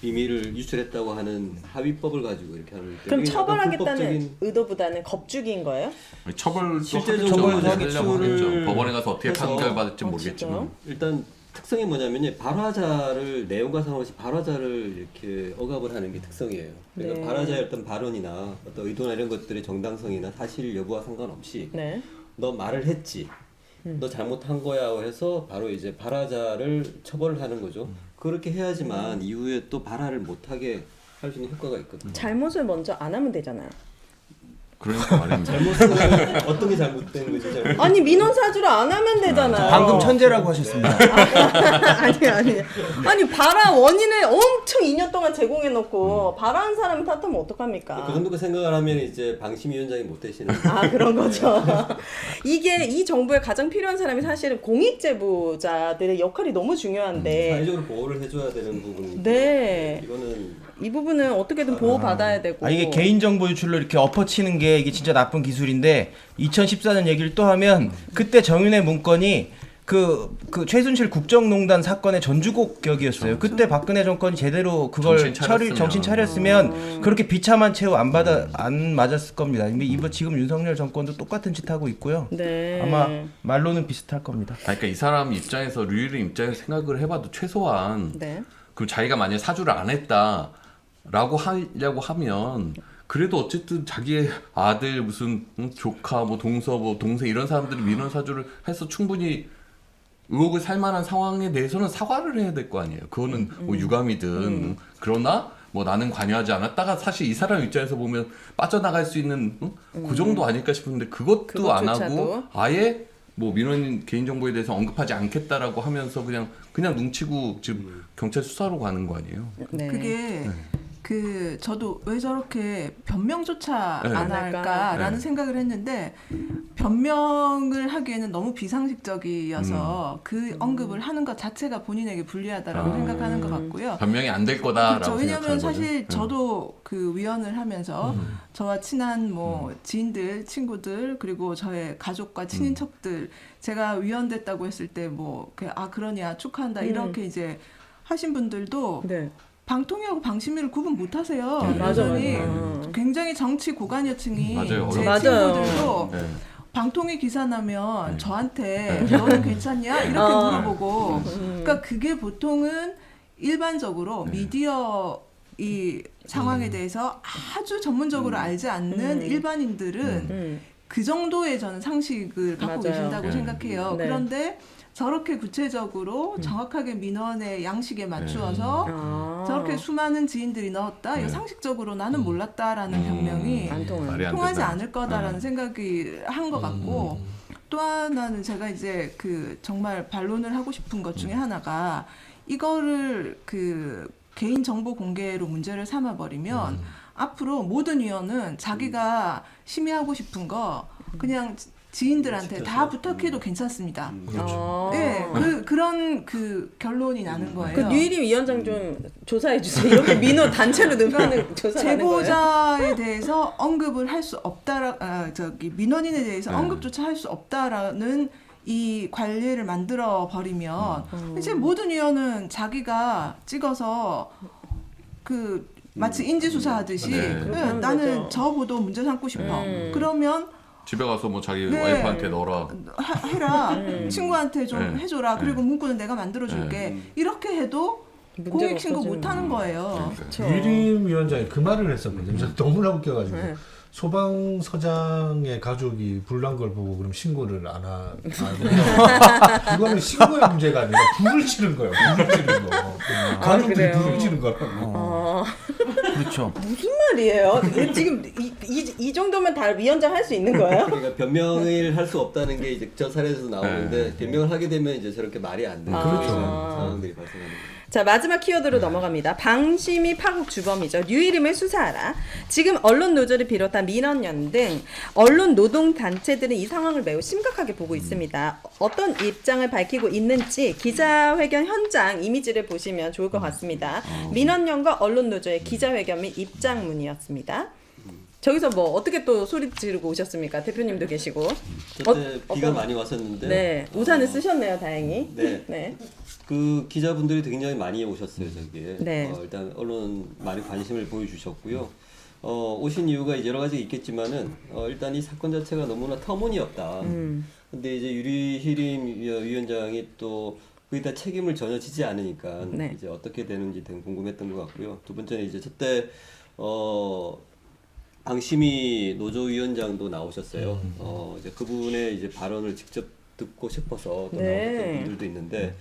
비밀을 유출했다고 하는 합의법을 가지고 이렇게 하는 그럼 이게 약간 처벌하겠다는 불법적인- 의도보다는 겁주기인 거예요? 처벌도 실제적으로 하겠죠. 하려고 제출을 하겠죠. 법원에 가서 어떻게 해서- 판결 받을지 아, 모르겠지만. 일단 특성이 뭐냐면요, 발화자를 내용과 상관없이 발화자를 이렇게 억압을 하는 게 특성이에요. 그러니까 네. 발화자의 어떤 발언이나 어떤 의도나 이런 것들의 정당성이나 사실 여부와 상관없이 네. 너 말을 했지, 너 잘못한 거야 해서 바로 이제 발화자를 처벌을 하는 거죠. 그렇게 해야지만 이후에 또 발화를 못하게 할 수 있는 효과가 있거든요. 잘못을 먼저 안 하면 되잖아요. 그러니까 말입니다. 잘못은 어떤 게 잘못된 거지? 잘못. 아니 민원 사주를 안 하면 되잖아요. 방금 천재라고 하셨습니다. 아니 발화 원인을 엄청 2년 동안 제공해놓고 발화한 사람이 탓하면 어떡합니까? 그 정도 생각을 하면 이제 방심위원장이 못 되시는. 아 그런 거죠. 이게 이 정부에 가장 필요한 사람이 사실은 공익 제보자들의 역할이 너무 중요한데 사회적으로 보호를 해줘야 되는 부분이. 네. 이거는 이 부분은 어떻게든 보호받아야 되고. 이게 개인정보 유출로 이렇게 엎어치는 게 이게 진짜 나쁜 기술인데 2014년 얘기를 또 하면 그때 정윤회 문건이 그 최순실 국정농단 사건의 전주곡 격이었어요. 그때 박근혜 정권이 제대로 그걸 정신 차렸으면 그렇게 비참한 최후 안 맞았을 겁니다. 근데 이번 지금 윤석열 정권도 똑같은 짓 하고 있고요. 네. 아마 말로는 비슷할 겁니다. 그러니까 이 사람 입장에서 류일의 입장에서 생각을 해봐도 최소한 네. 그럼 자기가 만약에 사주를 안 했다라고 하려고 하면 그래도 어쨌든 자기의 아들 무슨 조카 뭐 동서 뭐 동생 이런 사람들이 민원 사주를 해서 충분히 의혹을 살 만한 상황에 대해서는 사과를 해야 될 거 아니에요. 그거는 뭐 유감이든 그러나 뭐 나는 관여하지 않았다가 사실 이 사람 입장에서 보면 빠져나갈 수 있는 그 정도 아닐까 싶은데 그것도 안 하고 그것조차도. 아예 뭐 민원인 개인정보에 대해서 언급하지 않겠다라고 하면서 그냥 뭉치고 지금 경찰 수사로 가는 거 아니에요? 네. 그게 그 저도 왜 저렇게 변명조차 네. 안 할까라는 네. 생각을 했는데 변명을 하기에는 너무 비상식적이어서 그 언급을 하는 것 자체가 본인에게 불리하다라고 생각하는 것 같고요. 변명이 안 될 거다라고 그렇죠. 왜냐하면 생각하는 사실 거죠. 저도 그 위원을 하면서 저와 친한 뭐 지인들, 친구들 그리고 저의 가족과 친인척들 제가 위원 됐다고 했을 때 뭐 그러냐 축하한다 이렇게 이제 하신 분들도 네. 방통위하고 방심위를 구분 못 하세요. 맞아, 여전히 맞아. 굉장히 정치 고관여층이 맞아요. 제 맞아요. 친구들도 네. 방통위 기사 나면 저한테 너는 괜찮냐 이렇게 물어보고 그러니까 그게 보통은 일반적으로 미디어 이 상황에 대해서 아주 전문적으로 알지 않는 일반인들은 그 정도의 저는 상식을 갖고 맞아요. 계신다고 생각해요. 네. 그런데 저렇게 구체적으로 정확하게 민원의 양식에 맞추어서 아. 저렇게 수많은 지인들이 넣었다. 이거 상식적으로 나는 몰랐다라는 변명이 안 통해요. 말이 안 통하지 된다. 않을 거다라는 생각이 한 것 같고 또 하나는 제가 이제 그 정말 반론을 하고 싶은 것 중에 하나가 이거를 그 개인 정보 공개로 문제를 삼아 버리면 앞으로 모든 위원은 자기가 심의하고 싶은 거 그냥 지인들한테 다 부탁해도 괜찮습니다. 아. 네, 그런 그 결론이 나는 거예요. 그 류일임 위원장 좀 조사해 주세요. 이렇게 민원 단체로 넣으면 조사하는 거예요. 제보자에 대해서 언급을 할 수 없다라 민원인에 대해서 언급조차 할 수 없다라는 이 관리를 만들어 버리면 이제 모든 위원은 자기가 찍어서 그 마치 인지 수사하듯이 네. 그렇게 하면 나는 되죠. 저 보도 문제 삼고 싶어. 그러면 집에 가서 뭐 자기 네. 와이프한테 넣어라. 해라. 친구한테 좀 네. 해줘라. 그리고 문구는 내가 만들어줄게. 이렇게 해도 문제가 공익신고 없어지는 못하는 거예요. 그렇죠. 유림 위원장이 그 말을 했었거든요. 저 너무나 웃겨가지고 네. 소방서장의 가족이 불난 걸 보고 그럼 신고를 안 이거는 신고의 문제가 아니라 불을 지른 거예요. 불을 지른 거. 가족들이 그래요? 불을 지른 거라고. 그렇죠. 무슨 말이에요? 지금 이 정도면 다 위원장 할 수 있는 거예요? 그러니까 변명을 할 수 없다는 게 이제 저 사례에서 나오는데 변명을 하게 되면 이제 저렇게 말이 안 되는 그렇죠. 상황들이 발생하는 거예요. 자, 마지막 키워드로 넘어갑니다. 방심위 파국 주범이죠. 류일임을 수사하라. 지금 언론 노조를 비롯한 민원연 등 언론 노동 단체들은 이 상황을 매우 심각하게 보고 있습니다. 어떤 입장을 밝히고 있는지 기자회견 현장 이미지를 보시면 좋을 것 같습니다. 민원연과 언론 노조의 기자회견 및 입장문이었습니다. 저기서 뭐 어떻게 또 소리 지르고 오셨습니까? 대표님도 계시고. 그때 비가 어떤- 많이 왔었는데 네, 우산을 쓰셨네요, 다행히. 네. 네. 그 기자분들이 굉장히 많이 오셨어요 저기에. 네. 일단 언론 많이 관심을 보여주셨고요. 오신 이유가 이제 여러 가지 있겠지만은 일단 이 사건 자체가 너무나 터무니없다. 근데 이제 유리희림 위원장이 또 거기다 책임을 전혀 지지 않으니까 네. 이제 어떻게 되는지 되게 궁금했던 것 같고요. 두 번째는 이제 저때 방심위 노조위원장도 나오셨어요. 이제 그분의 이제 발언을 직접 듣고 싶어서 또 네. 나오셨던 분들도 있는데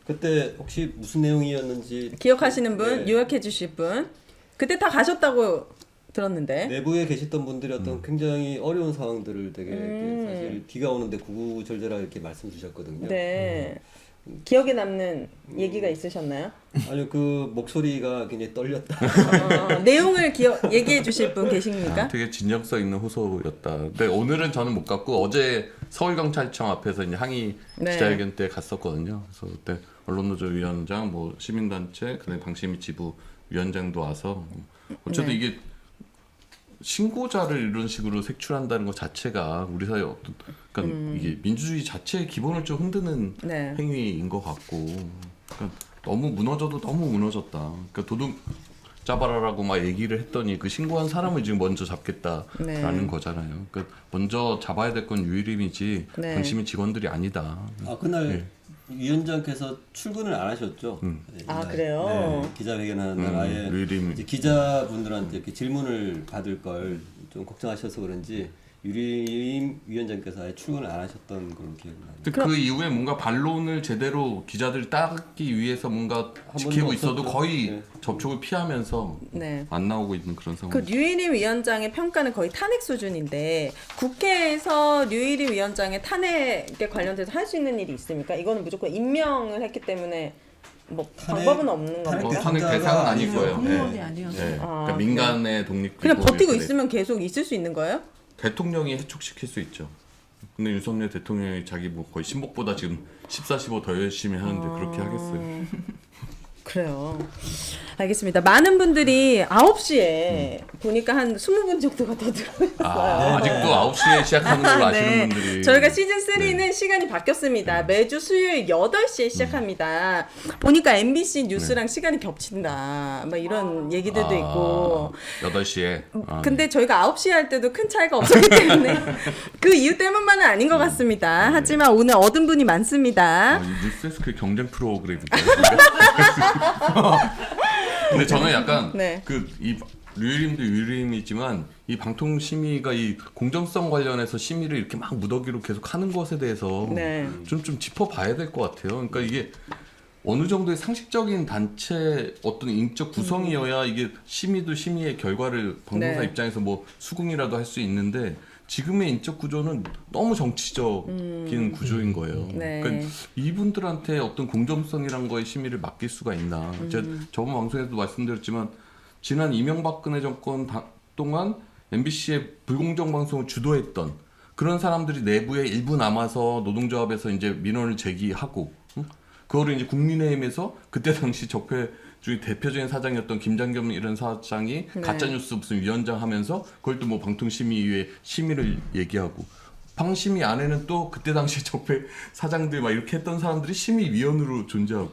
그때 혹시 무슨 내용이었는지 기억하시는 분, 네. 요약해 주실 분. 그때 다 가셨다고 들었는데. 내부에 계셨던 분들이 어떤 굉장히 어려운 상황들을 되게 이렇게 사실 비가 오는데 구구절절하게 이렇게 말씀 주셨거든요. 네. 기억에 남는 얘기가 있으셨나요? 아니요 그 목소리가 굉장히 떨렸다. 내용을 얘기해 주실 분 계십니까? 되게 진정성 있는 호소였다. 근데 오늘은 저는 못 갔고 어제 서울경찰청 앞에서 이제 항의 네. 기자회견 때 갔었거든요. 그래서 그때 언론노조 위원장, 뭐 시민단체, 그다음에 방심위 지부 위원장도 와서 어쨌든 네. 이게 신고자를 이런 식으로 색출한다는 것 자체가 우리 사회 어떤 그러니까 이게 민주주의 자체의 기본을 좀 흔드는 네. 행위인 것 같고 그러니까 너무 무너져도 너무 무너졌다. 그러니까 도둑 잡아라라고 막 얘기를 했더니 그 신고한 사람을 지금 먼저 잡겠다라는 네. 거잖아요. 그러니까 먼저 잡아야 될 건 유일임이지 네. 방심위 직원들이 아니다. 그날 네. 위원장께서 출근을 안 하셨죠? 아, 그래요? 네, 기자회견하는 날 아예 유림. 이제 기자분들한테 이렇게 질문을 받을 걸 좀 걱정하셔서 그런지 유림 위원장께서 아예 출근을 안 하셨던 걸로 기억납니다. 근데 그 이후에 뭔가 반론을 제대로 기자들 따기 위해서 뭔가 지키고 번도 있어도 없었죠. 거의 네. 접촉을 피하면서 네. 안 나오고 있는 그런 상황. 그 류일임 위원장의 평가는 거의 탄핵 수준인데 국회에서 류일임 위원장의 탄핵에 관련돼서 할 수 있는 일이 있습니까? 이거는 무조건 임명을 했기 때문에 뭐 방법은 없는 탄핵 겁니까? 탄핵 대상자가 대상은 아닐 아니죠. 거예요. 공무원이 아니어서. 그러니까 민간의 독립. 그냥 버티고 기구일 있으면 계속 있을 수 있는 거예요? 대통령이 해촉시킬 수 있죠. 근데 윤석열 대통령이 자기 뭐 거의 신복보다 지금 14, 15 더 열심히 하는데 그렇게 하겠어요. 그래요. 알겠습니다. 많은 분들이 9시에 보니까 한 20분 정도가 더 들어있어요. 아직도 9시에 시작하는 걸로 아시는 네. 분들이. 저희가 시즌 3는 시간이 바뀌었습니다. 매주 수요일 8시에 시작합니다. 보니까 MBC 뉴스랑 시간이 겹친다. 막 이런 얘기들도 있고. 8시에. 근데 저희가 9시에 할 때도 큰 차이가 없었기 때문에 그 이유 때문만은 아닌 것 같습니다. 하지만 오늘 얻은 분이 많습니다. 이 뉴스데스크 경쟁 프로그램인가요? 근데 저는 약간 네. 이 류일임도 유일임이지만 이 방통 심의가 이 공정성 관련해서 심의를 이렇게 막 무더기로 계속 하는 것에 대해서 네. 좀 짚어봐야 될 것 같아요. 그러니까 이게 어느 정도의 상식적인 단체 어떤 인적 구성이어야 이게 심의도 심의의 결과를 방송사 네. 입장에서 뭐 수긍이라도 할 수 있는데 지금의 인적 구조는 너무 정치적인 구조인 거예요. 네. 그러니까 이분들한테 어떤 공정성이란 거에 심의를 맡길 수가 있나. 제가 저번 방송에서도 말씀드렸지만 지난 이명박근혜 정권 동안 MBC의 불공정 방송을 주도했던 그런 사람들이 내부에 일부 남아서 노동조합에서 이제 민원을 제기하고 그거를 이제 국민의힘에서 그때 당시 적폐 중에 대표적인 사장이었던 김장겸 이런 사장이 네. 가짜뉴스 무슨 위원장 하면서 그걸 또 뭐 방통심의위에 심의를 얘기하고 방심위 안에는 또 그때 당시 적폐 사장들 막 이렇게 했던 사람들이 심의위원으로 존재하고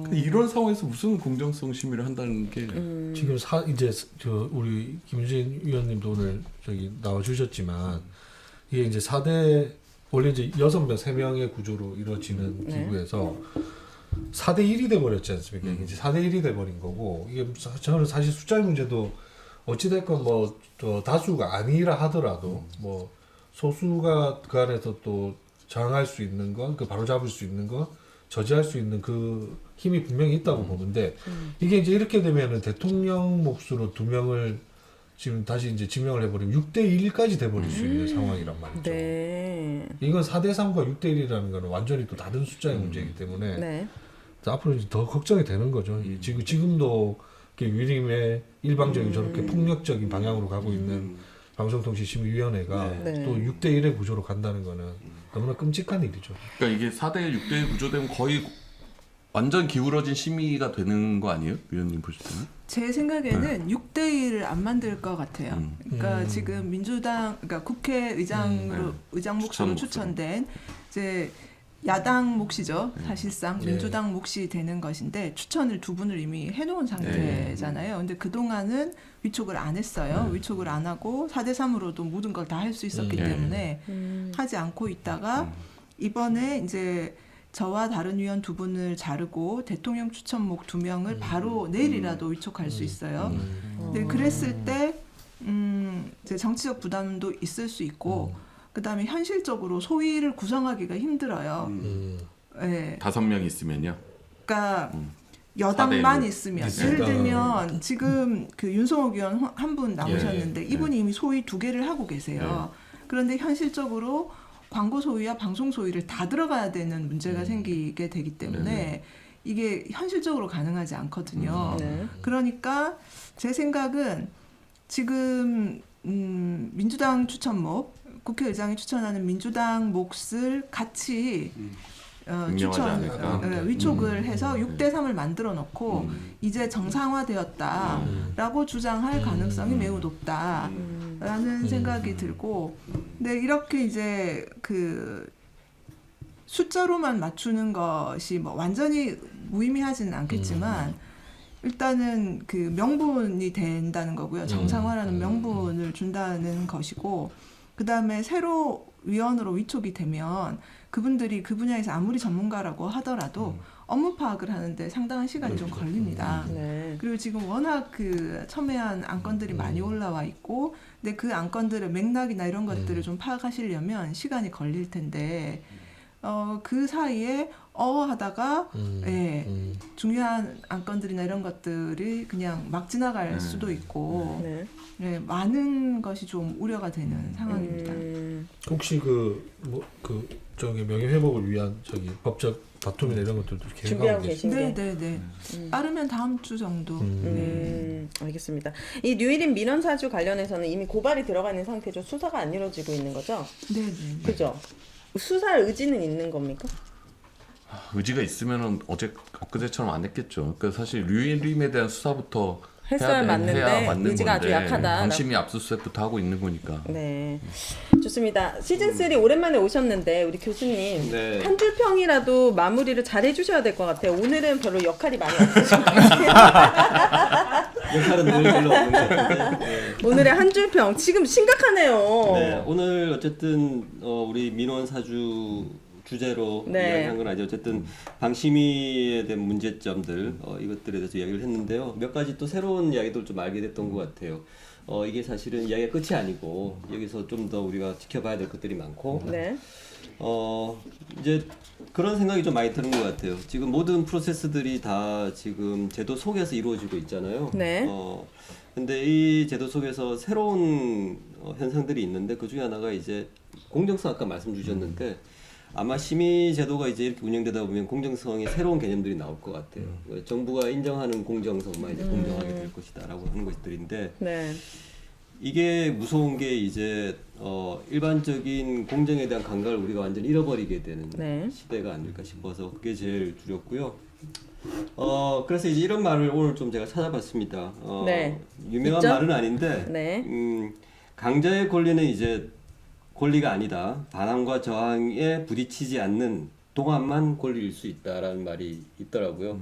근데 이런 상황에서 무슨 공정성 심의를 한다는 게 지금 이제 우리 김유진 위원님도 오늘 저기 나와 주셨지만 이게 이제 4대 원래 이제 6명, 3명의 구조로 이루어지는 네. 기구에서 4대 1이 돼 버렸지 않습니까? 이제 4대 1이 돼 버린 거고 이게 저는 사실 숫자의 문제도 어찌 됐건 뭐 다수가 아니라 하더라도 뭐 소수가 그 안에서 또 저항할 수 있는 건 그 바로잡을 수 있는 건 저지할 수 있는 그 힘이 분명히 있다고 보는데 이게 이제 이렇게 되면은 대통령 몫으로 2명을 지금 다시 이제 지명을 해버리면 6대 1까지 돼버릴 수 있는 상황이란 말이죠. 네. 이건 4대 3과 6대 1이라는 거는 완전히 또 다른 숫자의 문제이기 때문에 네. 앞으로 이제 더 걱정이 되는 거죠. 지금도 유림의 일방적인 저렇게 폭력적인 방향으로 가고 있는 방송통신심의위원회가 네. 또 6대 1의 구조로 간다는 거는 너무나 끔찍한 일이죠. 그러니까 이게 4대 6대 1 구조되면 거의 완전 기울어진 심의가 되는 거 아니에요? 위원님 보실 때는? 제 생각에는 6대 1을 안 만들 것 같아요. 그러니까 지금 민주당, 그러니까 국회의장으로 의장 몫으로 추천된 이제 야당 몫이죠. 사실상 민주당 몫이 되는 것인데 추천을 2분을 이미 해놓은 상태잖아요. 근데 그 동안은 위촉을 안 했어요. 위촉을 안 하고 4대 3으로도 모든 걸 다 할 수 있었기 때문에 하지 않고 있다가 이번에 이제 저와 다른 위원 2분을 자르고 대통령 추천목 2명을 바로 내일이라도 위촉할 수 있어요. 근데 그랬을 때 이제 정치적 부담도 있을 수 있고 그다음에 현실적으로 소위를 구성하기가 힘들어요. 네. 5명 있으면요. 그러니까 여당만 4대1로. 있으면 예를 들면 지금 그 윤성옥 의원 한 분 나오셨는데 이분이 이미 소위 2개를 하고 계세요. 그런데 현실적으로 광고 소위와 방송 소위를 다 들어가야 되는 문제가 생기게 되기 때문에 이게 현실적으로 가능하지 않거든요. 네. 그러니까 제 생각은 지금 민주당 추천목 국회의장이 추천하는 민주당 몫을 같이 위촉을 해서 6대 3을 만들어 놓고 이제 정상화되었다라고 주장할 가능성이 매우 높다라는 생각이 들고, 근데 이렇게 이제 그 숫자로만 맞추는 것이 뭐 완전히 무의미하지는 않겠지만 일단은 그 명분이 된다는 거고요. 정상화라는 명분을 준다는 것이고, 그다음에 새로 위원으로 위촉이 되면 그분들이 그 분야에서 아무리 전문가라고 하더라도 업무 파악을 하는데 상당한 시간이 좀 걸립니다. 네. 그리고 지금 워낙 그 첨예한 안건들이 많이 올라와 있고, 근데 그 안건들의 맥락이나 이런 것들을 좀 파악하시려면 시간이 걸릴 텐데, 그 사이에 하다가 예, 중요한 안건들이나 이런 것들이 그냥 막 지나갈 수도 있고, 네. 예, 많은 것이 좀 우려가 되는 상황입니다. 혹시 저기 명예회복을 위한 저기 법적 다툼이나 이런 것들도 준비하고 계획하고 계신 게. 네네네. 빠르면 다음 주 정도. 네. 알겠습니다. 이 류일인 민원 사주 관련해서는 이미 고발이 들어가 있는 상태죠. 수사가 안 이루어지고 있는 거죠. 네네. 그죠? 수사할 의지는 있는 겁니까? 의지가 있으면은 엊그제처럼 안 했겠죠. 그러니까 사실 류일임에 대한 수사부터 했어야 맞는데 해야 맞는 의지가 건데 아주 약하다. 방심이 압수수색부터 하고 있는 거니까. 네, 좋습니다. 시즌 3 오랜만에 오셨는데 우리 교수님 네. 한 줄 평이라도 마무리를 잘 해주셔야 될 것 같아요. 오늘은 별로 역할이 많이 없으신 것 같아요. 역할은 늘 별로 없는 것 같은데. 네. 오늘의 한 줄 평 지금 심각하네요. 네, 오늘 어쨌든 우리 민원 사주 주제로 네. 이야기한 건 아니죠. 어쨌든 방심위에 대한 문제점들 이것들에 대해서 이야기를 했는데요. 몇 가지 또 새로운 이야기들 좀 알게 됐던 것 같아요. 이게 사실은 이야기가 끝이 아니고 여기서 좀 더 우리가 지켜봐야 될 것들이 많고 네. 이제 그런 생각이 좀 많이 드는 것 같아요. 지금 모든 프로세스들이 다 지금 제도 속에서 이루어지고 있잖아요. 네. 근데 이 제도 속에서 새로운 현상들이 있는데 그 중에 하나가 이제 공정성 아까 말씀 주셨는데 아마 심의 제도가 이제 이렇게 운영되다 보면 공정성의 새로운 개념들이 나올 것 같아요. 정부가 인정하는 공정성만 이제 공정하게 될 것이다라고 하는 것들인데 네. 이게 무서운 게 이제 일반적인 공정에 대한 감각을 우리가 완전히 잃어버리게 되는 네. 시대가 아닐까 싶어서 그게 제일 두렵고요. 그래서 이제 이런 말을 오늘 좀 제가 찾아봤습니다. 네. 유명한 있죠? 말은 아닌데 네. 강자의 권리는 이제 권리가 아니다. 반항과 저항에 부딪히지 않는 동안만 권리일 수 있다라는 말이 있더라고요.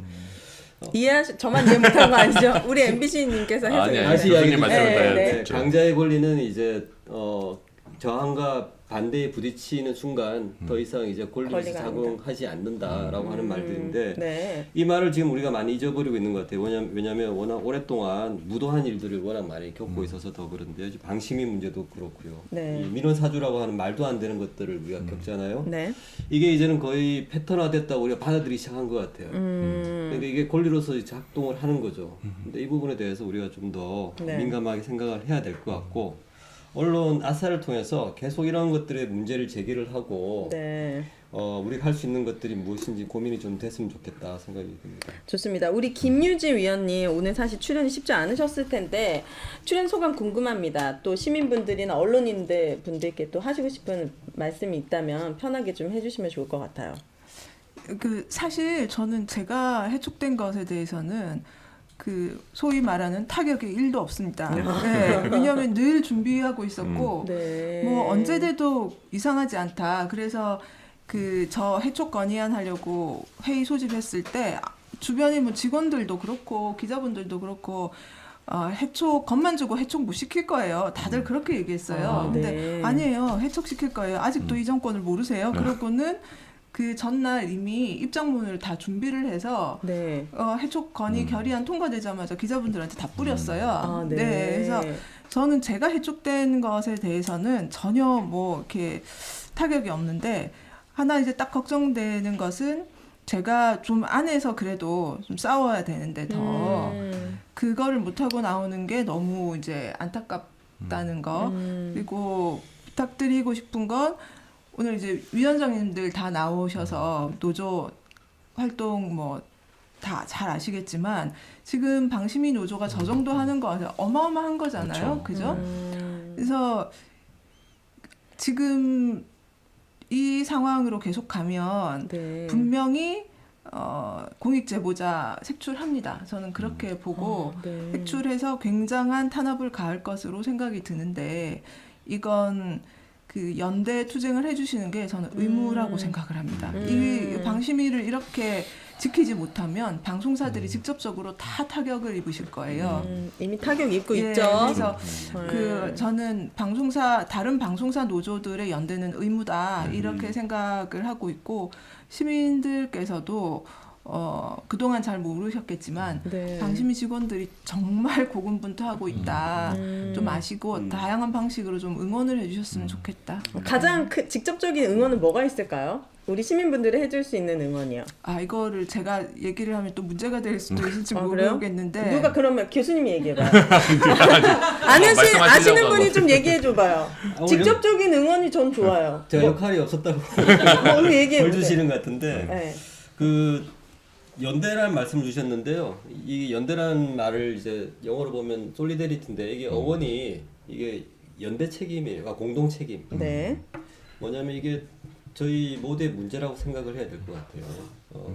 저만 이해 못한 거 아니죠? 우리 MBC님께서 해서 아니, 다시 교수님 이야기 말씀을 네, 다 네. 듣죠. 강자의 권리는 이제 저항과 반대에 부딪히는 순간 더 이상 이제 권리에서 권리가 작용하지 않는다라고 하는 말들인데 네. 이 말을 지금 우리가 많이 잊어버리고 있는 것 같아요. 왜냐하면 워낙 오랫동안 무도한 일들을 워낙 많이 겪고 있어서 더 그런데요. 방심의 문제도 그렇고요. 네. 이 민원 사주라고 하는 말도 안 되는 것들을 우리가 겪잖아요. 네. 이게 이제는 거의 패턴화됐다고 우리가 받아들이기 시작한 것 같아요. 그러니까 이게 권리로서 작동을 하는 거죠. 근데 이 부분에 대해서 우리가 좀 더 네. 민감하게 생각을 해야 될 것 같고 언론 아사를 통해서 계속 이런 것들의 문제를 제기를 하고 네. 우리가 할 수 있는 것들이 무엇인지 고민이 좀 됐으면 좋겠다 생각이 듭니다. 좋습니다. 우리 김유진 위원님 오늘 사실 출연이 쉽지 않으셨을 텐데 출연 소감 궁금합니다. 또 시민분들이나 언론인들 분들께 또 하시고 싶은 말씀이 있다면 편하게 좀 해주시면 좋을 것 같아요. 사실 저는 제가 해촉된 것에 대해서는 소위 말하는 타격이 1도 없습니다. 네, 왜냐하면 늘 준비하고 있었고 네. 뭐 언제 돼도 이상하지 않다. 그래서 저 해촉 건의안 하려고 회의 소집했을 때 주변에 뭐 직원들도 그렇고 기자분들도 그렇고 해촉 겁만 주고 해촉 못 시킬 거예요. 다들 그렇게 얘기했어요. 네. 근데 아니에요. 해촉 시킬 거예요. 아직도 이 정권을 모르세요. 그러고는 그 전날 이미 입장문을 다 준비를 해서 네. 해촉 건의 결의안 통과되자마자 기자분들한테 다 뿌렸어요. 아, 네. 그래서 저는 제가 해촉된 것에 대해서는 전혀 뭐 이렇게 타격이 없는데 하나 이제 딱 걱정되는 것은 제가 좀 안에서 그래도 좀 싸워야 되는데 더 그거를 못하고 나오는 게 너무 이제 안타깝다는 거. 그리고 부탁드리고 싶은 건 오늘 이제 위원장님들 다 나오셔서 노조 활동 뭐 다 잘 아시겠지만 지금 방심위 노조가 저 정도 하는 거 어마어마한 거잖아요. 그죠? 그래서 지금 이 상황으로 계속 가면 네. 분명히 공익제보자 색출합니다. 저는 그렇게 보고 네. 색출해서 굉장한 탄압을 가할 것으로 생각이 드는데 이건 그 연대 투쟁을 해주시는 게 저는 의무라고 생각을 합니다. 이 방심위를 이렇게 지키지 못하면 방송사들이 직접적으로 다 타격을 입으실 거예요. 이미 타격 입고 예, 있죠. 그래서 그 저는 다른 방송사 노조들의 연대는 의무다 이렇게 생각을 하고 있고 시민들께서도 그동안 잘 모르셨겠지만 네. 방심위 직원들이 정말 고군분투하고 있다. 좀 아시고 다양한 방식으로 좀 응원을 해주셨으면 좋겠다. 가장 직접적인 응원은 뭐가 있을까요? 우리 시민분들이 해줄 수 있는 응원이요. 아 이거를 제가 얘기를 하면 또 문제가 될 수도 있을지 아, 그래요? 모르겠는데 누가 그러면 교수님이 얘기해봐요. 말씀하시려고 아시는 하고. 분이 좀 얘기해줘봐요. 오늘 직접적인 응원이 전 좋아요. 제가 역할이 없었다고 오늘 벌 얘기해보세요. 주시는 것 같은데 네. 그 연대라는 말씀 주셨는데요. 이 연대라는 말을 이제 영어로 보면 솔리데리티인데 이게 어원이 이게 연대 책임이에요. 그러니까 공동 책임. 네. 뭐냐면 이게 저희 모두의 문제라고 생각을 해야 될 것 같아요.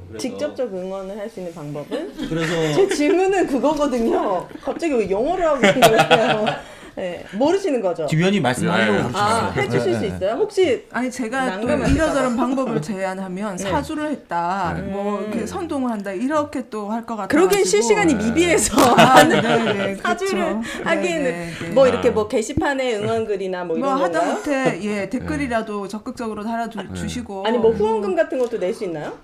그래서 직접적 응원을 할 수 있는 방법은? 그래서 제 질문은 그거거든요. 갑자기 왜 영어를 하고 있는 거예요? 네. 모르시는 거죠? 김현이 말씀하려고 아, 그러셨어요. 해주실 수 있어요? 혹시 아니 제가 또 난감하실까 이러저런 방법을 제안하면 사주를 했다, 뭐 이렇게 선동을 한다 이렇게 또 할 것 같아요. 그러기엔 실시간이 미비해서 네네, 사주를 그렇죠. 하기에는 네네. 뭐 이렇게 뭐 게시판에 응원글이나 뭐 뭐 이런 건가요? 하다못해 예 댓글이라도 적극적으로 달아주시고 아니 뭐 후원금 같은 것도 낼 수 있나요?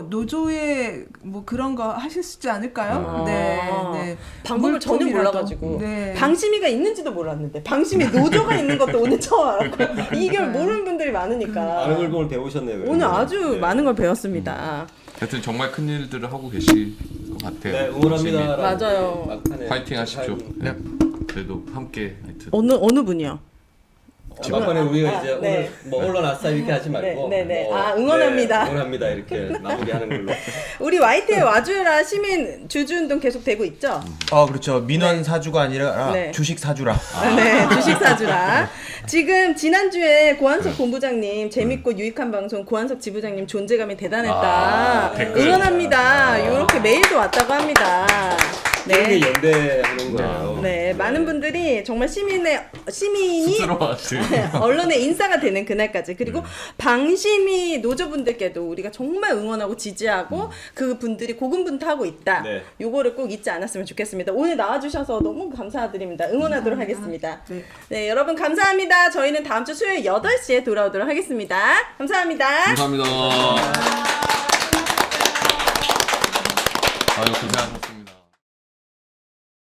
노조에 뭐 그런 거 하시지 않을까요? 아. 네. 방법을 전혀 물품이라도. 몰라가지고 네. 방심위가 있는지도 몰랐는데 방심위 노조가 있는 것도 오늘 처음 알았고 이걸 모르는 분들이 많으니까 많은 걸 오늘 배우셨네요. 오늘 그러면. 아주 네. 많은 걸 배웠습니다. 하여튼 정말 큰 일들을 하고 계실 것 같아요. 네, 응원합니다. 맞아요. 막판에 파이팅 하십시오. 네. 그래도 함께 하여튼 어느 분이요? 막판에 우리가 이제 네. 오늘 뭐 언론 아싸 이렇게 하지 말고 네. 뭐, 아, 응원합니다. 네, 응원합니다 이렇게 마무리하는 걸로. 우리 YT의 와주라 시민 주주운동 계속 되고 있죠? 그렇죠. 민원 사주가 아니라 네. 주식 사주라. 네, 주식 사주라. 지금 지난주에 고한석 본부장님 재밌고 유익한 방송 고한석 지부장님 존재감이 대단했다. 댓글. 응원합니다. 이렇게 메일도 왔다고 합니다. 이게 네. 연대하는 거예요. 네, 많은 분들이 정말 시민이 쑥스러워하시는 언론의 인싸가 되는 그날까지 그리고 방심위 노조분들께도 우리가 정말 응원하고 지지하고 그 분들이 고군분투하고 있다. 네. 요거를 꼭 잊지 않았으면 좋겠습니다. 오늘 나와주셔서 너무 감사드립니다. 응원하도록 하겠습니다. 네. 네, 여러분 감사합니다. 저희는 다음 주 수요일 8시에 돌아오도록 하겠습니다. 감사합니다. 감사합니다. 아유 고생하셨습니다.